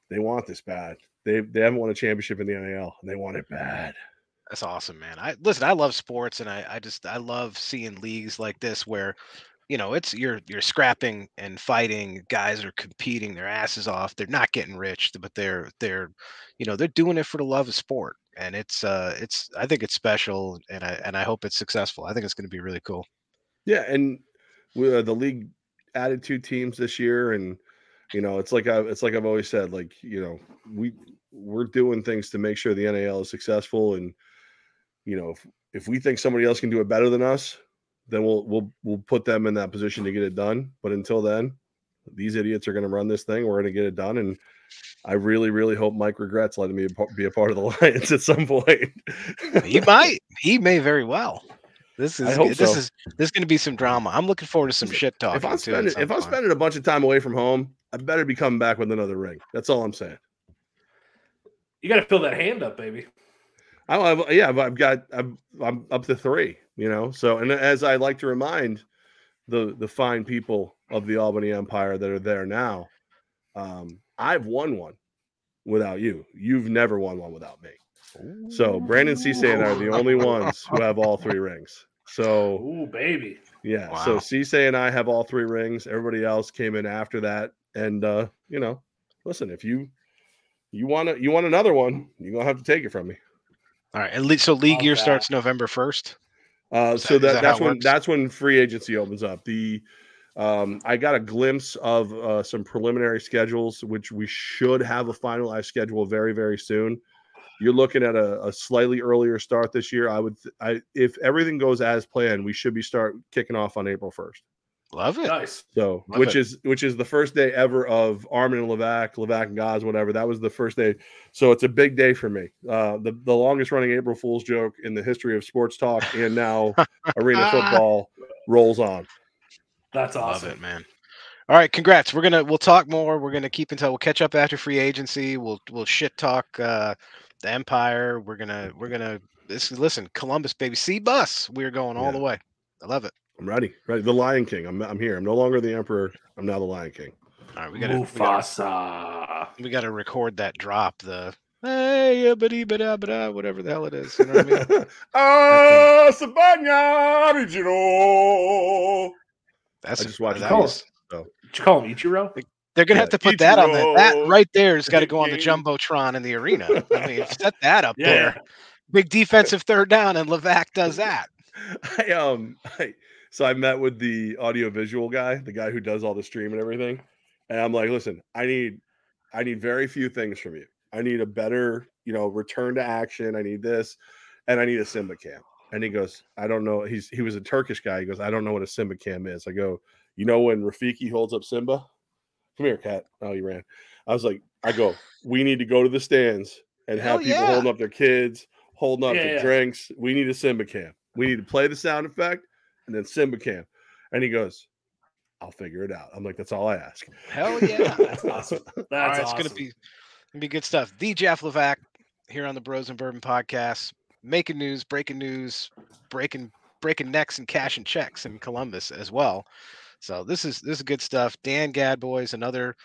[SPEAKER 3] they want this bad. They haven't won a championship in the NAL, and they want it bad.
[SPEAKER 2] That's awesome, man. I love sports, and I love seeing leagues like this where, it's you're scrapping and fighting. Guys are competing their asses off. They're not getting rich, but they're doing it for the love of sport. And I think it's special, and I hope it's successful. I think it's going to be really cool.
[SPEAKER 3] Yeah, and the league added 2 teams this year, and it's like I've always said, like we're doing things to make sure the NAL is successful, and if we think somebody else can do it better than us, then we'll put them in that position to get it done. But until then, these idiots are going to run this thing. We're going to get it done, and I really, really hope Mike regrets letting me be a part of the Lions at some point.
[SPEAKER 2] He may very well. This is going to be some drama. I'm looking forward to some shit talk.
[SPEAKER 3] If I'm spending a bunch of time away from home, I better be coming back with another ring. That's all I'm saying.
[SPEAKER 1] You got to fill that hand up, baby.
[SPEAKER 3] I'm up to 3. So, and as I like to remind the fine people of the Albany Empire that are there now, I've won one without you. You've never won one without me. So Brandon Cisse and I are the only ones who have all 3 rings. So,
[SPEAKER 1] ooh, baby.
[SPEAKER 3] Yeah.
[SPEAKER 2] Wow.
[SPEAKER 3] So Cisse and I have all 3 rings. Everybody else came in after that. And listen, if you want another one, you're gonna have to take it from me.
[SPEAKER 2] All right. At least so league year starts November 1st.
[SPEAKER 3] That's when free agency opens up. I got a glimpse of some preliminary schedules, which we should have a finalized schedule very, very soon. You're looking at a slightly earlier start this year. If everything goes as planned, we should be kicking off on April 1st.
[SPEAKER 2] Love it.
[SPEAKER 1] Nice.
[SPEAKER 3] So, which is the first day ever of Armin and Levack and Goz, whatever. That was the first day. So it's a big day for me. The longest running April Fool's joke in the history of sports talk and now arena football rolls on.
[SPEAKER 1] That's awesome.
[SPEAKER 2] Love it, man. All right, congrats. We'll talk more. We're gonna keep in touch. We'll catch up after free agency. We'll shit talk the Empire. We're gonna listen, Columbus, baby. C-Bus. We're going all the way. I love it.
[SPEAKER 3] I'm ready. The Lion King. I'm here. I'm no longer the Emperor. I'm now the Lion King.
[SPEAKER 2] All right,
[SPEAKER 1] Mufasa.
[SPEAKER 2] We gotta record that drop. The hey, whatever the hell it is. You know what I mean?
[SPEAKER 3] Sabanya original.
[SPEAKER 2] I
[SPEAKER 3] just watched
[SPEAKER 1] that. Did you call him Ichiro?
[SPEAKER 2] They're gonna have to put that on there. That right there has got to go on the jumbotron in the arena. I mean, set that up there. Big defensive third down, and Levack does that.
[SPEAKER 3] So I met with the audio-visual guy, the guy who does all the stream and everything. And I'm like, listen, I need very few things from you. I need a better, return to action. I need this, and I need a Simba cam. And he goes, I don't know. He was a Turkish guy. He goes, I don't know what a Simba cam is. I go, when Rafiki holds up Simba? Come here, cat. Oh, you ran. I go, we need to go to the stands and have people holding up their kids, holding up their drinks. We need a Simba cam. We need to play the sound effect and then Simba cam. And he goes, I'll figure it out. I'm like, that's all I ask.
[SPEAKER 2] Hell yeah.
[SPEAKER 1] That's awesome. That's
[SPEAKER 2] awesome. It's gonna be good stuff. The Jeff Levack here on the Bros and Bourbon podcast, making news, breaking necks and cashing checks in Columbus as well. So this is good stuff. Dan Gadboys, another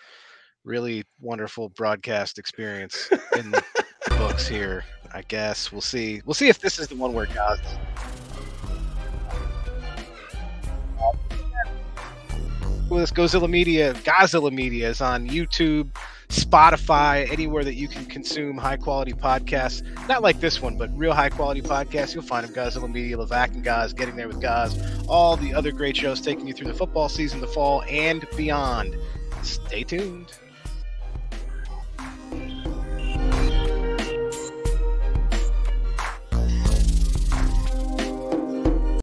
[SPEAKER 2] really wonderful broadcast experience in the books here. I guess we'll see if this is the one where Goz. This Gozilla Media is on YouTube, Spotify, anywhere that you can consume high quality podcasts. Not like this one, but real high quality podcasts. You'll find them. Gozilla Media, Levack and Goz, Getting There with Goz, all the other great shows taking you through the football season, the fall, and beyond. Stay tuned.